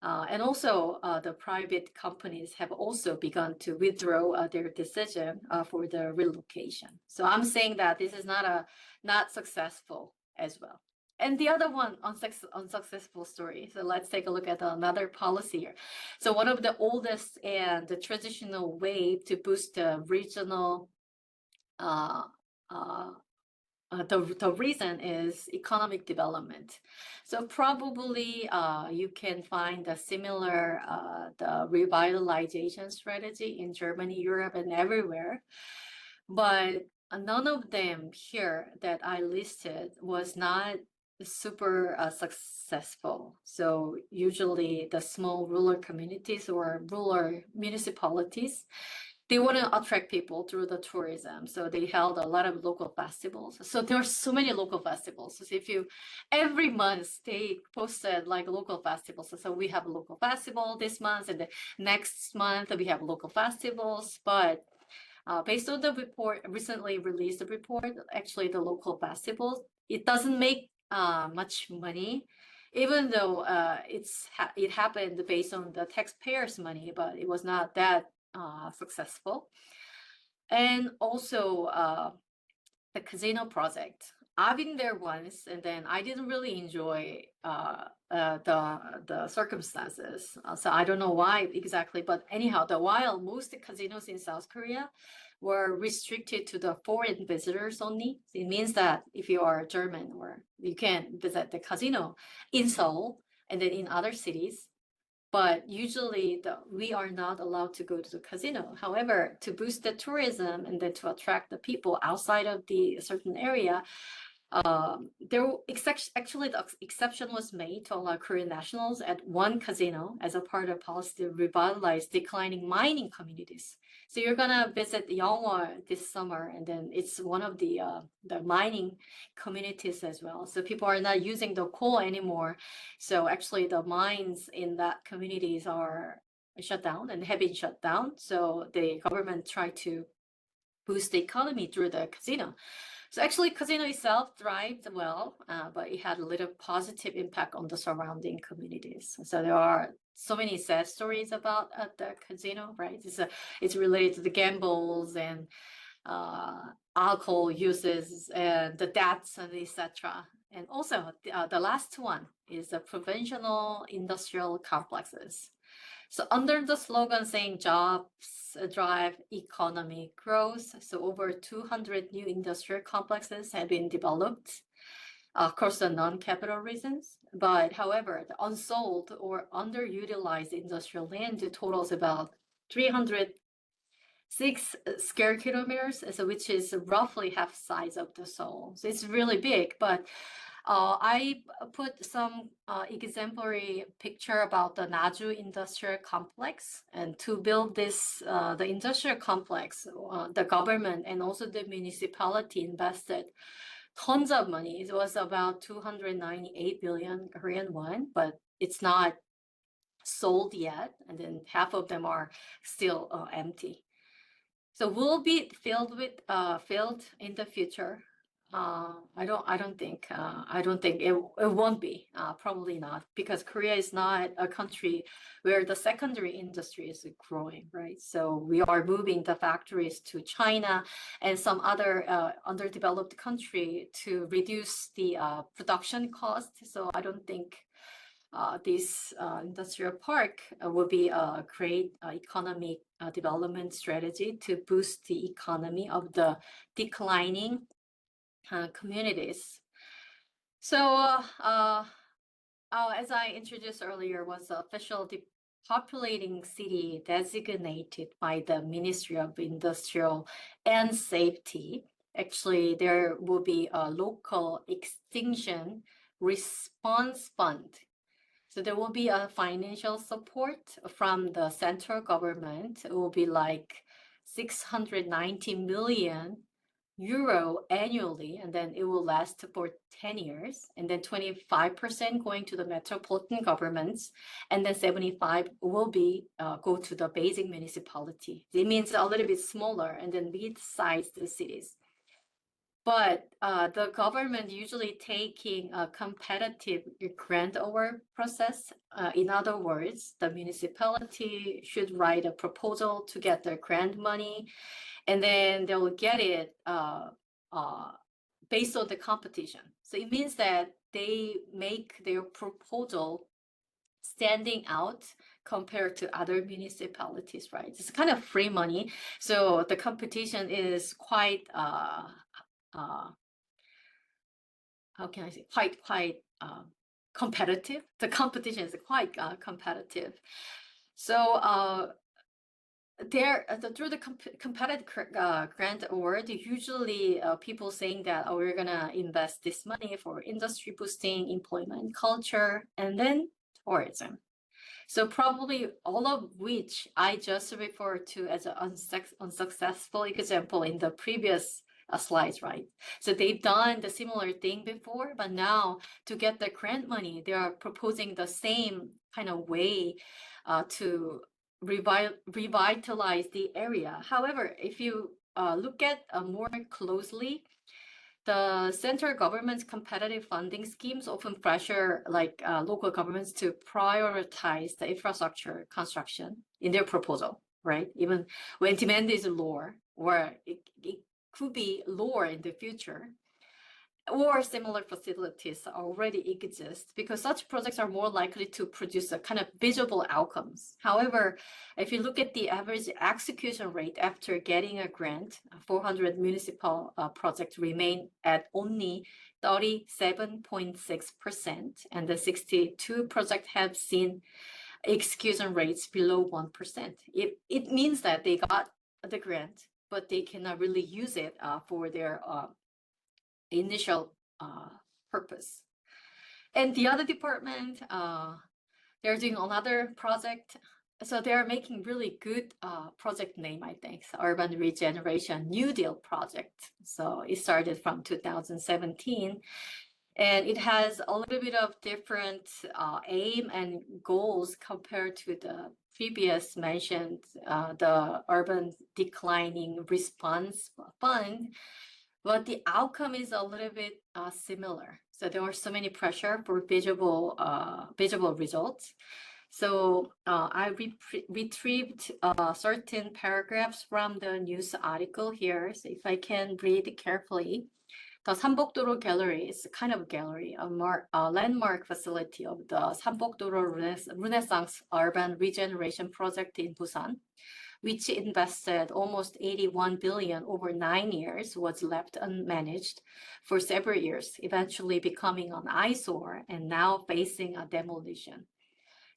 [SPEAKER 1] And also, the private companies have also begun to withdraw their decision for the relocation. So I'm saying that this is not successful as well. And the other one, unsuccessful story. So let's take a look at another policy here. So one of the oldest and the traditional way to boost the regional the reason is economic development. So probably you can find a similar the revitalization strategy in Germany, Europe, and everywhere. But none of them here that I listed was not super successful. So usually the small rural communities or rural municipalities, they want to attract people through the tourism. So they held a lot of local festivals. So there are so many local festivals. So if you, every month they posted like local festivals. So we have a local festival this month, and the next month we have local festivals. But based on the report, recently released the report, actually the local festivals, it doesn't make much money, even though it happened based on the taxpayers' money, but it was not that successful. And also the casino project. I've been there once, and then I didn't really enjoy the circumstances. So I don't know why exactly, but anyhow, while most casinos in South Korea were restricted to the foreign visitors only, it means that if you are German, or you can visit the casino in Seoul and then in other cities. But usually we are not allowed to go to the casino. However, to boost the tourism and then to attract the people outside of the certain area, Actually, the exception was made to allow Korean nationals at one casino as a part of policy to revitalize declining mining communities. So you're gonna visit Yunmi this summer, and then it's one of the mining communities as well. So people are not using the coal anymore. So actually, the mines in that communities are shut down and have been shut down. So the government tried to boost the economy through the casino. So actually, casino itself thrived well, but it had a little positive impact on the surrounding communities. So there are so many sad stories about the casino, right? It's related to the gambles and alcohol uses and the debts and etc. And also the last one is the provincial industrial complexes. So under the slogan saying jobs drive economic growth, so over 200 new industrial complexes have been developed across the non-capital regions. But however, the unsold or underutilized industrial land totals about 306 square kilometers, so which is roughly half size of the Seoul. So it's really big, but I put some exemplary picture about the Naju industrial complex, and to build this, the industrial complex, the government and also the municipality invested tons of money. It was about 298 billion Korean won, but it's not sold yet, and then half of them are still empty. So will be filled in the future. I don't think it won't be, probably not, because Korea is not a country where the secondary industry is growing, right? So we are moving the factories to China and some other underdeveloped country to reduce the production cost. So I don't think this industrial park will be a great economic development strategy to boost the economy of the declining communities. So as I introduced earlier, was the official depopulating city designated by the Ministry of Industrial and Safety. Actually, there will be a local extinction response fund. So there will be a financial support from the central government. It will be like 690 million euro annually, and then it will last for 10 years, and then 25% going to the metropolitan governments, and then 75 will be go to the basic municipality. It means a little bit smaller and then mid-sized cities. But the government usually taking a competitive grant award process. In other words, the municipality should write a proposal to get the grant money, and then they will get it based on the competition. So it means that they make their proposal standing out compared to other municipalities, right? It's kind of free money. So the competition is quite how can I say, quite competitive. The competition is quite competitive. So through the competitive grant award, usually people saying that, oh, we're gonna invest this money for industry boosting, employment, culture, and then tourism. So probably all of which I just referred to as an unsuccessful example in the previous slides, right? So they've done the similar thing before, but now to get the grant money, they are proposing the same kind of way to revitalize the area. However, if you look at more closely, the central government's competitive funding schemes often pressure like local governments to prioritize the infrastructure construction in their proposal, right? Even when demand is lower, or it could be lower in the future, or similar facilities already exist, because such projects are more likely to produce a kind of visible outcomes. However, if you look at the average execution rate after getting a grant, 400 municipal projects remain at only 37.6%, and the 62 projects have seen execution rates below 1%. It means that they got the grant, but they cannot really use it for their initial purpose. And the other department, they're doing another project. So they're making really good project name, I think, Urban Regeneration New Deal Project. So it started from 2017. And it has a little bit of different aim and goals compared to the previous mentioned, the Urban Declining Response Fund. But the outcome is a little bit similar. So there were so many pressure for visible results. So I retrieved certain paragraphs from the news article here. So if I can read carefully. The Sanbokdoro Gallery is kind of a gallery, a landmark facility of the Sanbokdoro Renaissance Urban Regeneration Project in Busan, which invested almost 81 billion over 9 years, was left unmanaged for several years, eventually becoming an eyesore and now facing a demolition.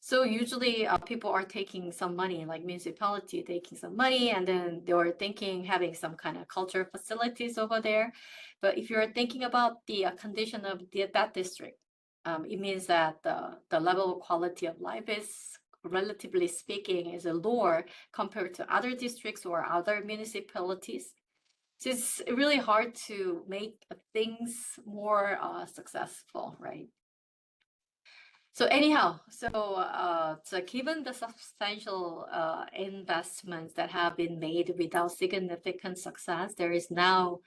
[SPEAKER 1] So usually people are taking some money, like municipality taking some money, and then they were thinking having some kind of culture facilities over there. But if you're thinking about the condition of that district, it means that the level of quality of life is, relatively speaking, is lower compared to other districts or other municipalities. So it's really hard to make things more successful, right? So anyhow, so given the substantial investments that have been made without significant success, there is now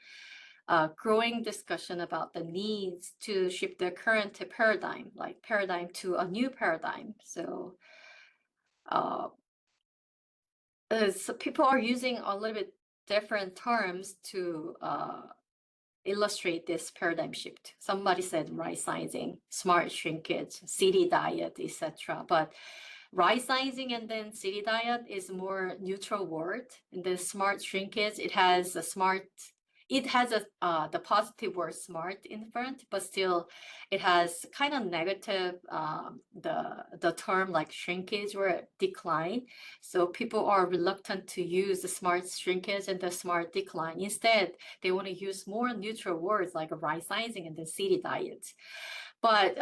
[SPEAKER 1] a growing discussion about the needs to shift the current paradigm, to a new paradigm. So, so people are using a little bit different terms to illustrate this paradigm shift. Somebody said right sizing, smart shrinkage, city diet, etc. But right sizing and then city diet is more neutral word. And the smart shrinkage, it has the positive word smart in front, but still it has kind of negative the term like shrinkage or decline. So people are reluctant to use the smart shrinkage and the smart decline. Instead, they want to use more neutral words like right sizing and the city diet. But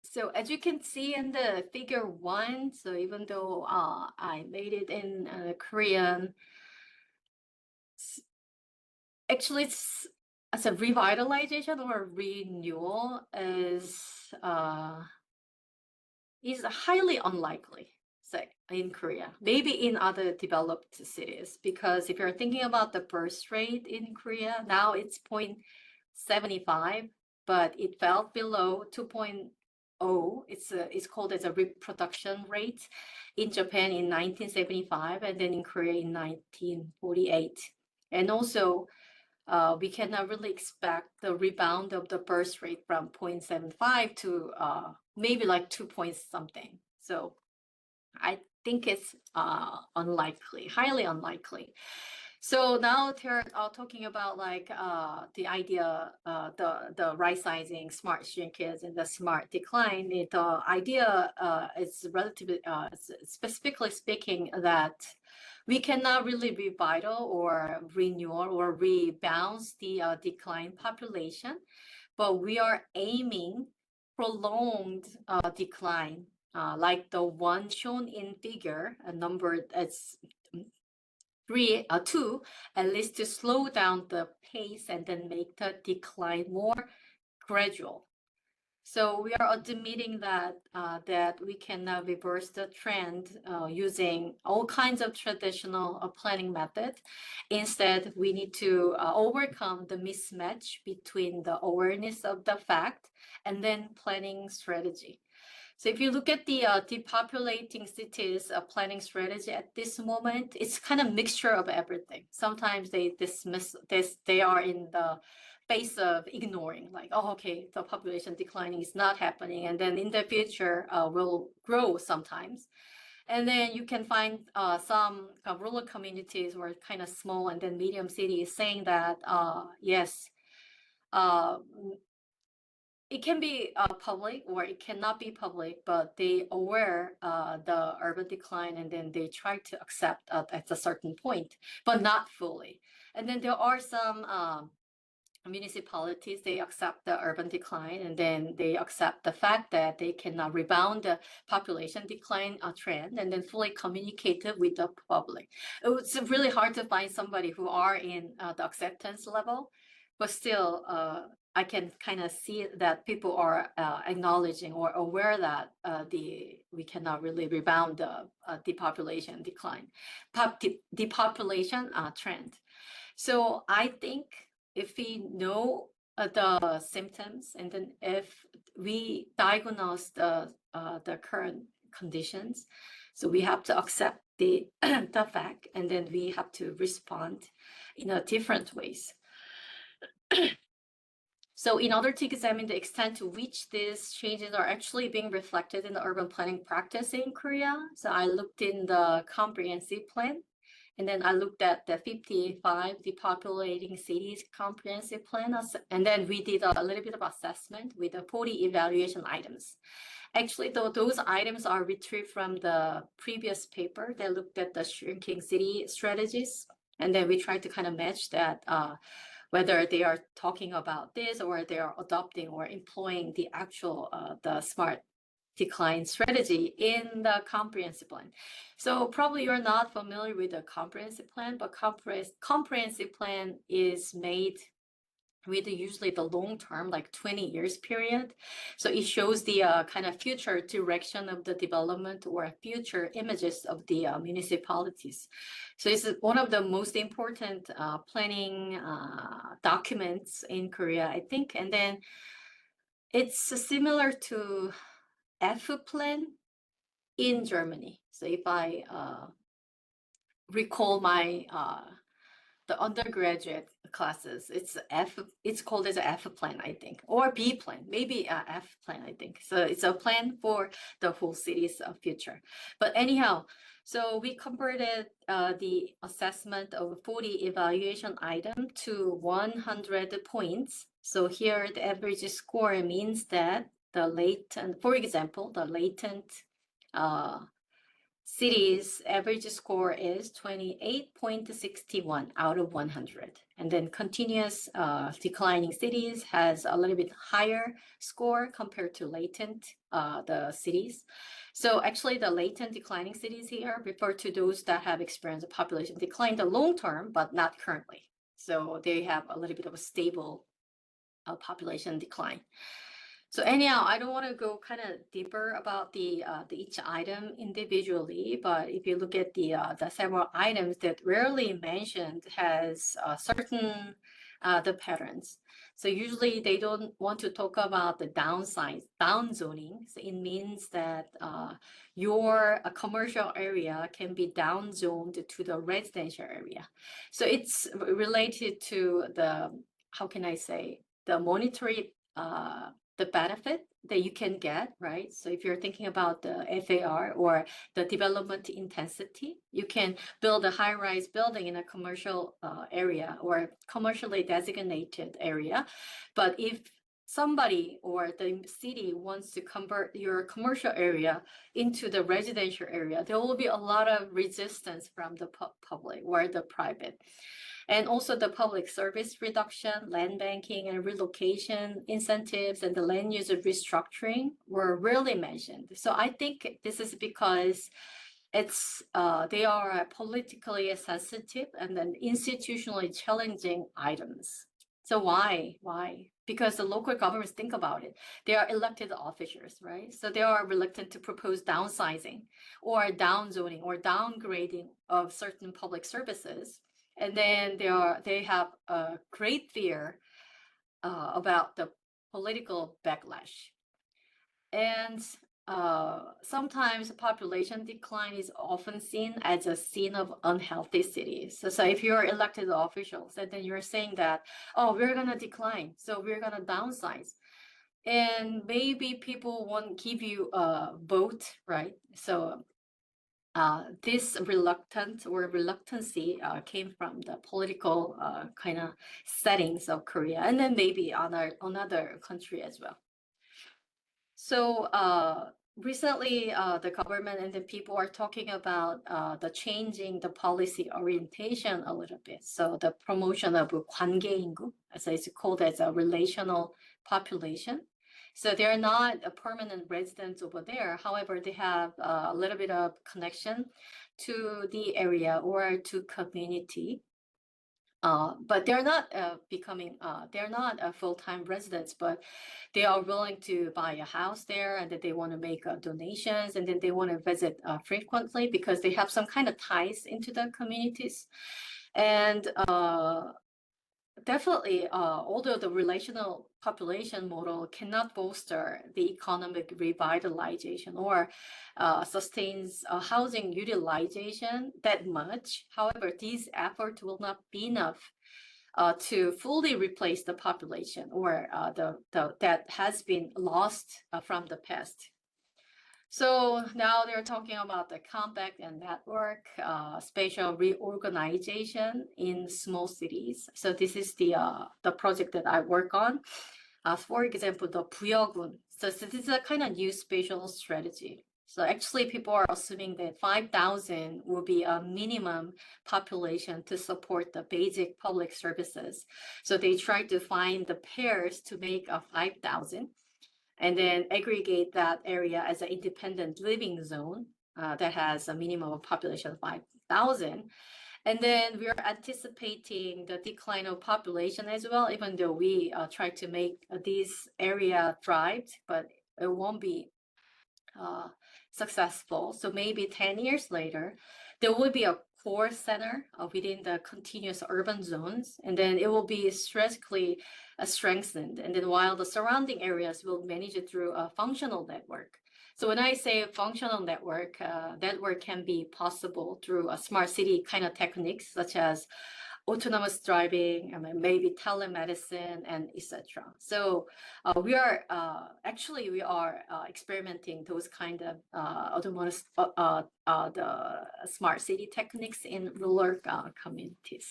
[SPEAKER 1] so as you can see in the figure 1, so even though I made it in Korean, actually it's as a revitalization or renewal is highly unlikely, say, in Korea, maybe in other developed cities, because if you're thinking about the birth rate in Korea, now it's 0.75, but it fell below 2.0. It's called as a reproduction rate in Japan in 1975, and then in Korea in 1948. And also, we cannot really expect the rebound of the birth rate from 0.75 to maybe like 2 point something. So I think it's unlikely, highly unlikely. So now they're talking about like the idea, the right sizing, smart shrinkage, and the smart decline. The idea is relatively, specifically speaking, that we cannot really revital or renewal or rebalance the decline population, but we are aiming prolonged decline, like the one shown in figure, a number that's 2, at least to slow down the pace and then make the decline more gradual. So we are admitting that that we cannot reverse the trend using all kinds of traditional planning methods. Instead, we need to overcome the mismatch between the awareness of the fact and then planning strategy. So if you look at the depopulating cities planning strategy at this moment, it's kind of mixture of everything. Sometimes they dismiss this, they are in the face of ignoring, like, oh, okay, the population declining is not happening, and then in the future will grow sometimes. And then you can find some rural communities or kind of small and then medium cities saying that, yes, it can be public or it cannot be public, but they aware the urban decline, and then they try to accept at a certain point, but not fully. And then there are some municipalities, they accept the urban decline, and then they accept the fact that they cannot rebound the population decline trend, and then fully communicate it with the public. It's really hard to find somebody who are in the acceptance level, but still I can kind of see that people are acknowledging or aware that we cannot really rebound the depopulation decline, depopulation trend. So I think if we know the symptoms, and then if we diagnose the current conditions, so we have to accept the the fact, and then we have to respond in a different ways. So in order to examine the extent to which these changes are actually being reflected in the urban planning practice in Korea, so I looked in the comprehensive plan, and then I looked at the 55 depopulating cities comprehensive plan, and then we did a little bit of assessment with the 40 evaluation items. Actually, though, those items are retrieved from the previous paper that looked at the shrinking city strategies, and then we tried to kind of match that whether they are talking about this or they are adopting or employing the actual the smart decline strategy in the comprehensive plan. So probably you're not familiar with the comprehensive plan, but comprehensive plan is made with usually the long term, like 20 years period. So it shows the kind of future direction of the development or future images of the municipalities. So it's one of the most important planning documents in Korea, I think. And then it's similar to F plan in Germany. So if I recall my the undergraduate classes, it's called as a F plan, I think, or B plan, maybe a F plan, I think. So it's a plan for the whole city's future. But anyhow, so we converted the assessment of 40 evaluation item to 100 points. So here the average score means that the latent, for example, the latent city's average score is 28.61 out of 100. And then continuous declining cities has a little bit higher score compared to latent the cities. So actually the latent declining cities here refer to those that have experienced a population decline the long term, but not currently. So they have a little bit of a stable population decline. So anyhow, I don't want to go kind of deeper about the each item individually, but if you look at the several items that rarely mentioned has certain the patterns. So usually they don't want to talk about the down zoning. So it means that your commercial area can be down zoned to the residential area. So it's related to the, how can I say, the monetary the benefit that you can get, right? So if you're thinking about the FAR or the development intensity, you can build a high-rise building in a commercial area or commercially designated area. But if somebody or the city wants to convert your commercial area into the residential area, there will be a lot of resistance from the public or the private. And also the public service reduction, land banking and relocation incentives, and the land use restructuring were rarely mentioned. So I think this is because it's they are politically sensitive and then institutionally challenging items. So why? Because the local governments think about it. They are elected officials, right? So they are reluctant to propose downsizing or downzoning or downgrading of certain public services. And then they have a great fear about the political backlash. And sometimes population decline is often seen as a sign of unhealthy cities. So if you're elected officials and then you're saying that, oh, we're going to decline, so we're going to downsize. And maybe people won't give you a vote, right? So this reluctancy came from the political kind of settings of Korea, and then maybe on another country as well. So recently, the government and the people are talking about the changing the policy orientation a little bit. So the promotion of 관계인구, as it's called as a relational population. So they're not a permanent residents over there. However, they have a little bit of connection to the area or to community. But they're not they're not full-time residents, but they are willing to buy a house there, and that they want to make donations, and then they want to visit frequently because they have some kind of ties into the communities. And definitely, although the relational population model cannot bolster the economic revitalization or sustains housing utilization that much, however, these efforts will not be enough to fully replace the population or that has been lost from the past. So now they're talking about the compact and network spatial reorganization in small cities. So this is the project that I work on. For example, the 부여군. So this is a kind of new spatial strategy. So actually, people are assuming that 5,000 will be a minimum population to support the basic public services. So they try to find the pairs to make a 5,000. And then aggregate that area as an independent living zone that has a minimum population of 5,000. And then we are anticipating the decline of population as well, even though we try to make this area thrive, but it won't be successful. So maybe 10 years later, there will be a core center within the continuous urban zones, and then it will be strategically strengthened. And then while the surrounding areas will manage it through a functional network. So when I say functional network, network can be possible through a smart city kind of techniques, such as autonomous driving, maybe telemedicine, and etc. So we are experimenting those kind of autonomous the smart city techniques in rural communities.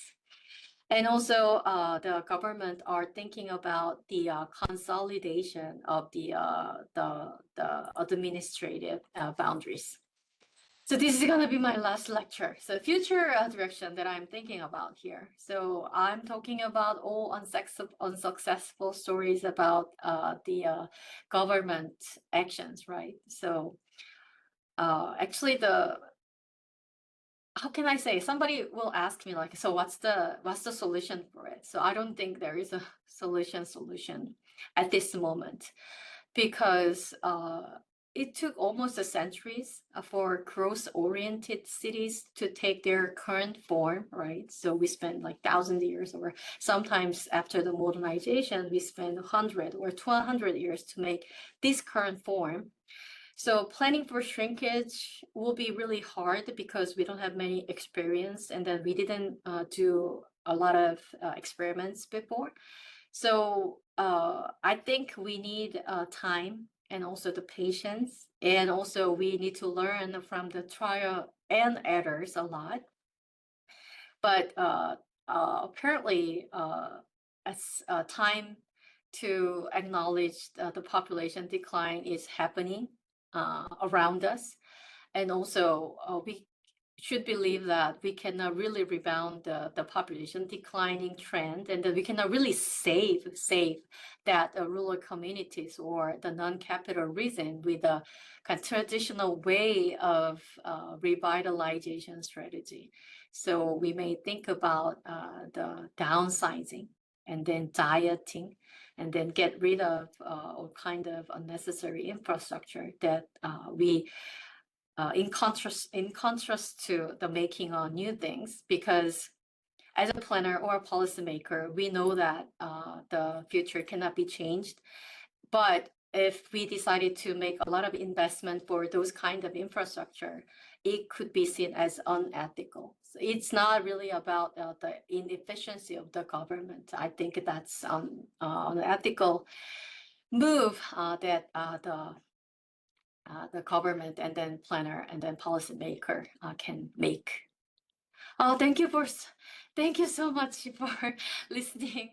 [SPEAKER 1] And also, the government are thinking about the consolidation of the administrative boundaries. So this is going to be my last lecture. So future direction that I'm thinking about here. So I'm talking about all unsuccessful stories about the government actions, right? So actually how can I say? Somebody will ask me like, so what's the solution for it? So I don't think there is a solution at this moment, because it took almost a centuries for growth-oriented cities to take their current form, right? So we spent like 1,000 years, or sometimes after the modernization, we spend 100 or 200 years to make this current form. So planning for shrinkage will be really hard because we don't have many experience, and then we didn't do a lot of experiments before. So I think we need time and also the patience, and also we need to learn from the trial and errors a lot. But apparently, as time to acknowledge the population decline is happening around us, and also we should believe that we cannot really rebound the population declining trend, and that we cannot really save that rural communities or the non-capital region with a kind of traditional way of revitalization strategy. So we may think about the downsizing, and then dieting, and then get rid of all kind of unnecessary infrastructure that we in contrast to the making of new things, because as a planner or a policymaker, we know that the future cannot be changed. But if we decided to make a lot of investment for those kind of infrastructure, it could be seen as unethical. So it's not really about the inefficiency of the government. I think that's an ethical move that the government and then planner and then policymaker can make. Oh, thank you so much for listening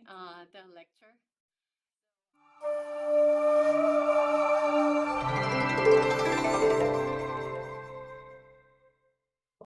[SPEAKER 1] the lecture.